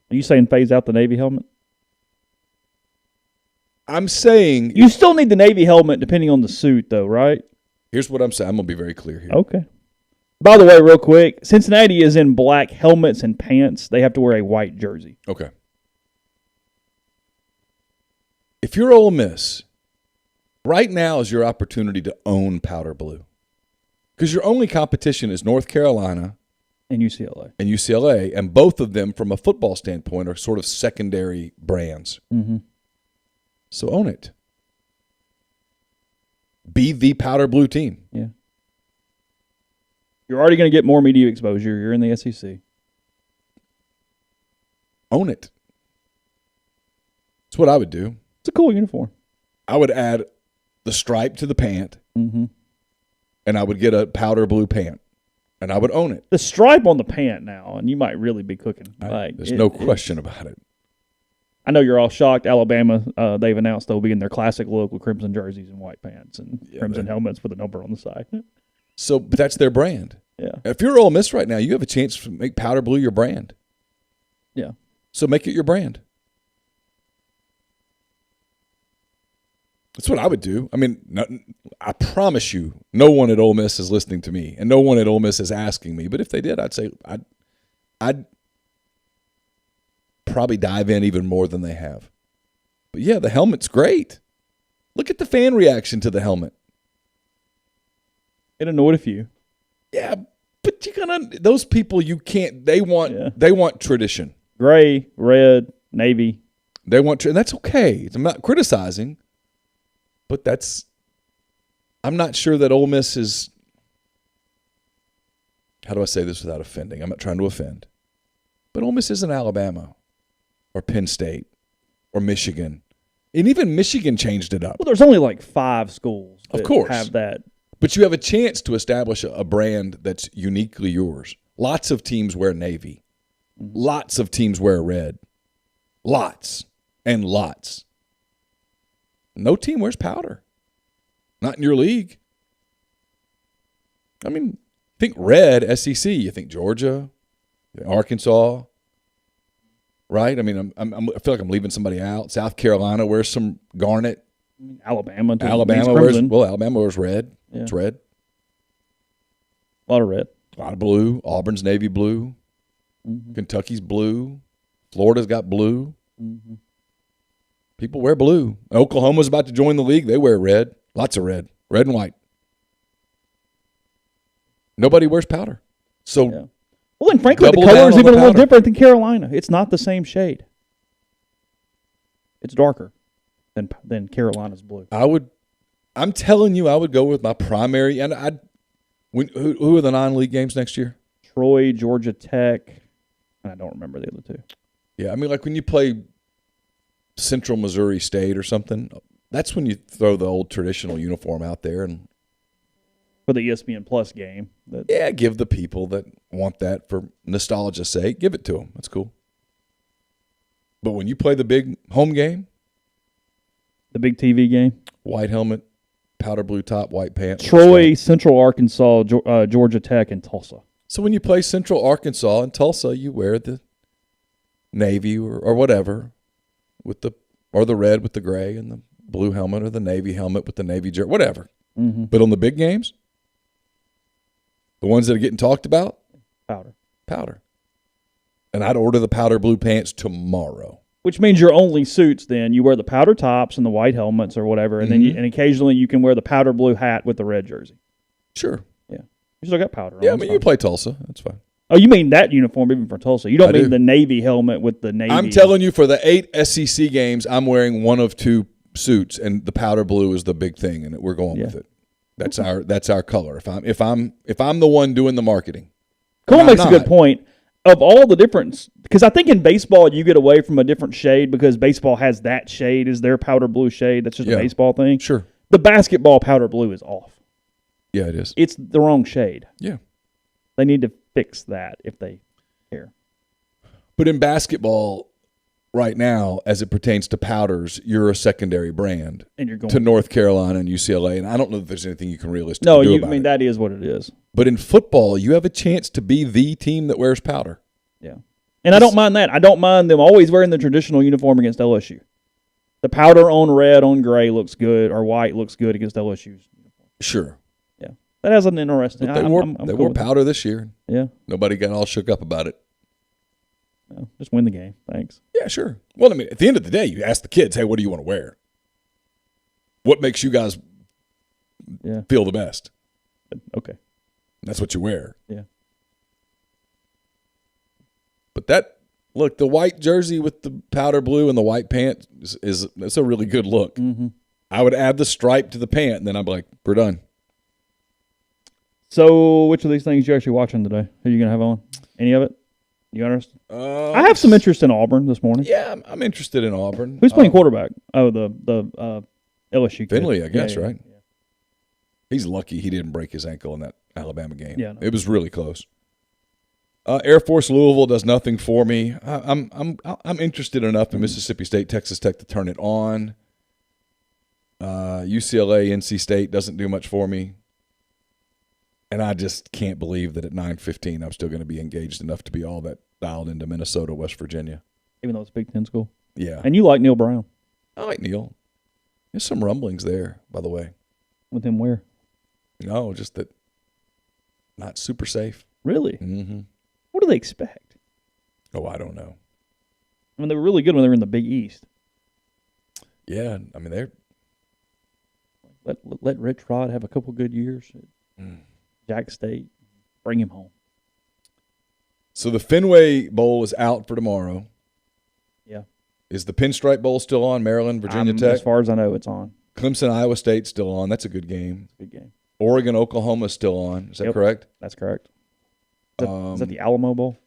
Are you saying phase out the Navy helmet? I'm saying... You still need the Navy helmet depending on the suit, though, right? Here's what I'm saying. I'm going to be very clear here. Okay. By the way, real quick, Cincinnati is in black helmets and pants. They have to wear a white jersey. Okay. If you're Ole Miss, right now is your opportunity to own powder blue. Because your only competition is North Carolina and UCLA. And both of them, from a football standpoint, are sort of secondary brands. Mm-hmm. So own it. Be the powder blue team. Yeah. You're already going to get more media exposure. You're in the SEC. Own it. That's what I would do. It's a cool uniform. I would add the stripe to the pant, and I would get a powder blue pant, and I would own it. The stripe on the pant now, and you might really be cooking. There's no question about it. I know you're all shocked. Alabama, they've announced they'll be in their classic look with crimson jerseys and white pants and crimson helmets with a number on the side. So, but that's their brand. Yeah. If you're Ole Miss right now, you have a chance to make powder blue your brand. Yeah. So make it your brand. That's what I would do. I mean, I promise you, no one at Ole Miss is listening to me, and no one at Ole Miss is asking me. But if they did, I'd say I'd probably dive in even more than they have. But yeah, the helmet's great. Look at the fan reaction to the helmet. It annoyed a few. Yeah, but those people you can't. They want tradition. Gray, red, navy. They want, and that's okay. I'm not criticizing, but I'm not sure that Ole Miss is. How do I say this without offending? I'm not trying to offend, but Ole Miss isn't Alabama, or Penn State, or Michigan, and even Michigan changed it up. Well, there's only like 5 schools that of course have that. But you have a chance to establish a brand that's uniquely yours. Lots of teams wear navy. Lots of teams wear red. Lots and lots. No team wears powder. Not in your league. I mean, think red, SEC. You think Georgia, Arkansas, right? I mean, I feel like I'm leaving somebody out. South Carolina wears some garnet. Alabama wears red. Yeah. It's red. A lot of red. A lot of blue. Auburn's navy blue. Kentucky's blue. Florida's got blue. People wear blue. Oklahoma's about to join the league. They wear red. Lots of red. Red and white. Nobody wears powder. So, yeah. Well, then, frankly, the double color down is on even the a little powder. different than Carolina. It's not the same shade. It's darker than Carolina's blue. I'm telling you, I would go with my primary. And who are the non-league games next year? Troy, Georgia Tech, and I don't remember the other two. Yeah, I mean, like when you play Central Missouri State or something, that's when you throw the old traditional uniform out there and For the ESPN Plus game. give the people that want that for nostalgia's sake, give it to them. That's cool. But when you play the big home game, The big TV game. white helmet, powder blue top, white pants. Troy, Central Arkansas, Georgia Tech, and Tulsa. So when you play Central Arkansas and Tulsa, you wear the navy or whatever or the red with the gray and the blue helmet or the navy helmet with the navy jersey, whatever. Mm-hmm. But on the big games, the ones that are getting talked about, powder. And I'd order the powder blue pants tomorrow. Which means your only suits then, you wear the powder tops and the white helmets or whatever, and then and occasionally you can wear the powder blue hat with the red jersey. Sure. Yeah. You still got powder on. Yeah, I mean, you play Tulsa. That's fine. Oh, you mean that uniform even for Tulsa. You don't mean do. the Navy helmet with the Navy. I'm telling you, for the 8 SEC games, I'm wearing one of two suits, and the powder blue is the big thing, and we're going with it. That's our color. If I'm the one doing the marketing. Cole makes a good point. Of all the different, because I think in baseball you get away from a different shade because baseball has that shade is their powder blue shade. That's just a baseball thing. Sure. The basketball powder blue is off. Yeah, it is. It's the wrong shade. Yeah. They need to fix that if they care. But in basketball right now, as it pertains to powders, you're a secondary brand And you're going to North Carolina and UCLA, and I don't know if there's anything you can realistically do about it. that is what it is. But in football, you have a chance to be the team that wears powder. Yeah. And I don't mind that. I don't mind them always wearing the traditional uniform against LSU. The powder on red on gray looks good, or white looks good against LSU's uniform. Sure. Yeah. That has an interesting. But they wore powder this year. Yeah. Nobody got all shook up about it. No, just win the game. Thanks. Yeah, sure. Well, I mean, at the end of the day, you ask the kids, hey, what do you want to wear? What makes you guys feel the best? Okay. That's what you wear. Yeah. But the white jersey with the powder blue and the white pant that's a really good look. Mm-hmm. I would add the stripe to the pant, and then I'd be like, we're done. So, which of these things you actually watching today? Who are you going to have on? Any of it? You interested? I have some interest in Auburn this morning. Yeah, I'm interested in Auburn. Who's playing quarterback? Oh, the LSU kid. Finley, I guess, right? Yeah. He's lucky he didn't break his ankle in that Alabama game. Yeah, no. It was really close. Air Force Louisville does nothing for me. I'm interested enough in Mississippi State, Texas Tech to turn it on. UCLA, NC State doesn't do much for me. And I just can't believe that at 9:15 I'm still going to be engaged enough to be all that dialed into Minnesota, West Virginia. Even though it's Big Ten school. Yeah. And you like Neal Brown. I like Neal. There's some rumblings there, by the way. With him where? No, just that not super safe. Really? Mm-hmm. What do they expect? Oh, I don't know. I mean, they were really good when they were in the Big East. Yeah, I mean, they're... Let Rich Rod have a couple good years at Jack State. Bring him home. So the Fenway Bowl is out for tomorrow. Yeah. Is the Pinstripe Bowl still on? Maryland, Virginia Tech? As far as I know, it's on. Clemson, Iowa State still on. That's a good game. Good game. Oregon, Oklahoma is still on. Is that correct? That's correct. Is that the Alamo Bowl?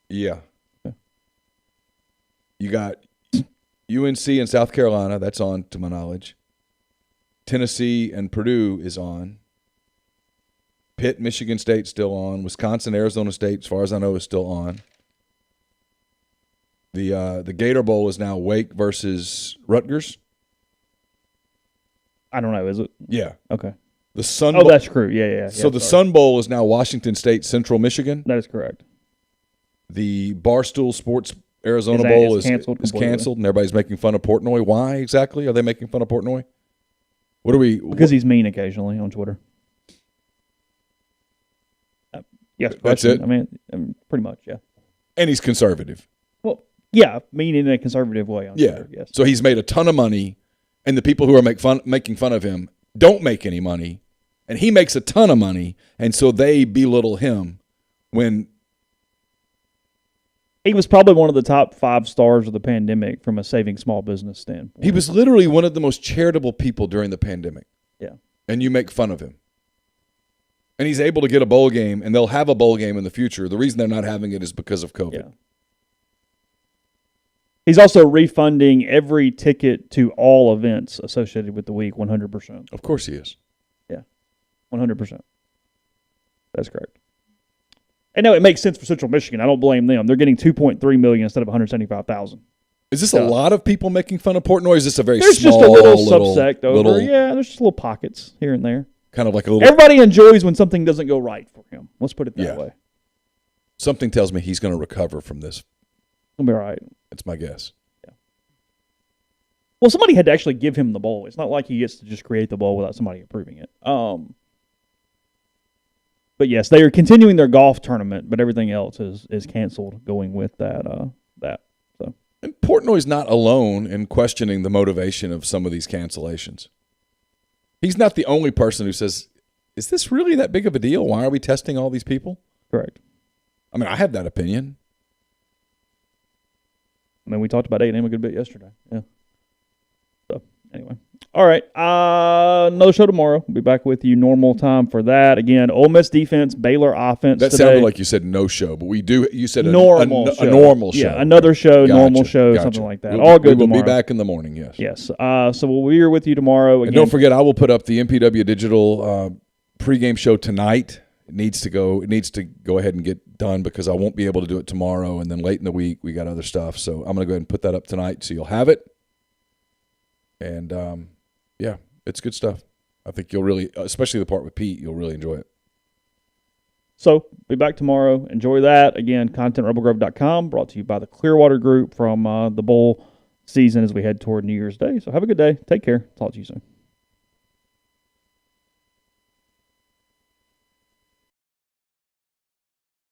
Yeah. Okay. You got UNC and South Carolina. That's on, to my knowledge. Tennessee and Purdue is on. Pitt, Michigan State still on. Wisconsin, Arizona State, as far as I know, is still on. The Gator Bowl is now Wake versus Rutgers. I don't know. Is it? Yeah. Okay. The Sun. Oh, that's true. Yeah. So the Sun Bowl is now Washington State, Central Michigan. That is correct. The Barstool Sports Arizona Bowl is canceled, and everybody's making fun of Portnoy. Why exactly are they making fun of Portnoy? What are we? Because he's mean occasionally on Twitter. Yes, that's it. I mean, pretty much, yeah. And he's conservative. Well, Yeah, meaning in a conservative way on Twitter, yes. So he's made a ton of money, and the people who are making fun of him don't make any money, and he makes a ton of money, and so they belittle him when he was probably one of the top 5 stars of the pandemic from a saving small business standpoint. he was literally one of the most charitable people during the pandemic. Yeah. And you make fun of him. And he's able to get a bowl game, and they'll have a bowl game in the future. The reason they're not having it is because of COVID. Yeah. He's also refunding every ticket to all events associated with the week 100%. Of course he is. Yeah, 100%. That's correct. And no, it makes sense for Central Michigan. I don't blame them. They're getting $2.3 million instead of $175,000. Is this a lot of people making fun of Portnoy? Or is this a very there's small, just a little subsect over? Yeah, there's just little pockets here and there. Kind of like a little. Everybody enjoys when something doesn't go right for him. Let's put it that way. Something tells me he's going to recover from this. He'll be all right. That's my guess. Yeah. Well, somebody had to actually give him the bowl. It's not like he gets to just create the bowl without somebody approving it. But yes, they are continuing their golf tournament, but everything else is canceled going with that. So. And Portnoy's not alone in questioning the motivation of some of these cancellations. He's not the only person who says, is this really that big of a deal? Why are we testing all these people? Correct. I mean, I have that opinion. I mean, we talked about A&M a good bit yesterday. Yeah. So, anyway. All right. Another show tomorrow. We'll be back with you normal time for that. Again, Ole Miss defense, Baylor offense That today. sounded like you said no show, but we do. You said a normal normal show. Yeah, another show, normal show, something like that. All good We will tomorrow. be back in the morning, yes. Yes. So we'll be here with you tomorrow. Again. And don't forget, I will put up the MPW Digital pregame show tonight. It needs to go ahead and get done because I won't be able to do it tomorrow. And then late in the week, we got other stuff. So I'm going to go ahead and put that up tonight so you'll have it. And, yeah, it's good stuff. I think you'll really, especially the part with Pete, you'll really enjoy it. So, be back tomorrow. Enjoy that. Again, contentrebelgrove.com, brought to you by the Clearwater Group from the bowl season as we head toward New Year's Day. So, have a good day. Take care. Talk to you soon.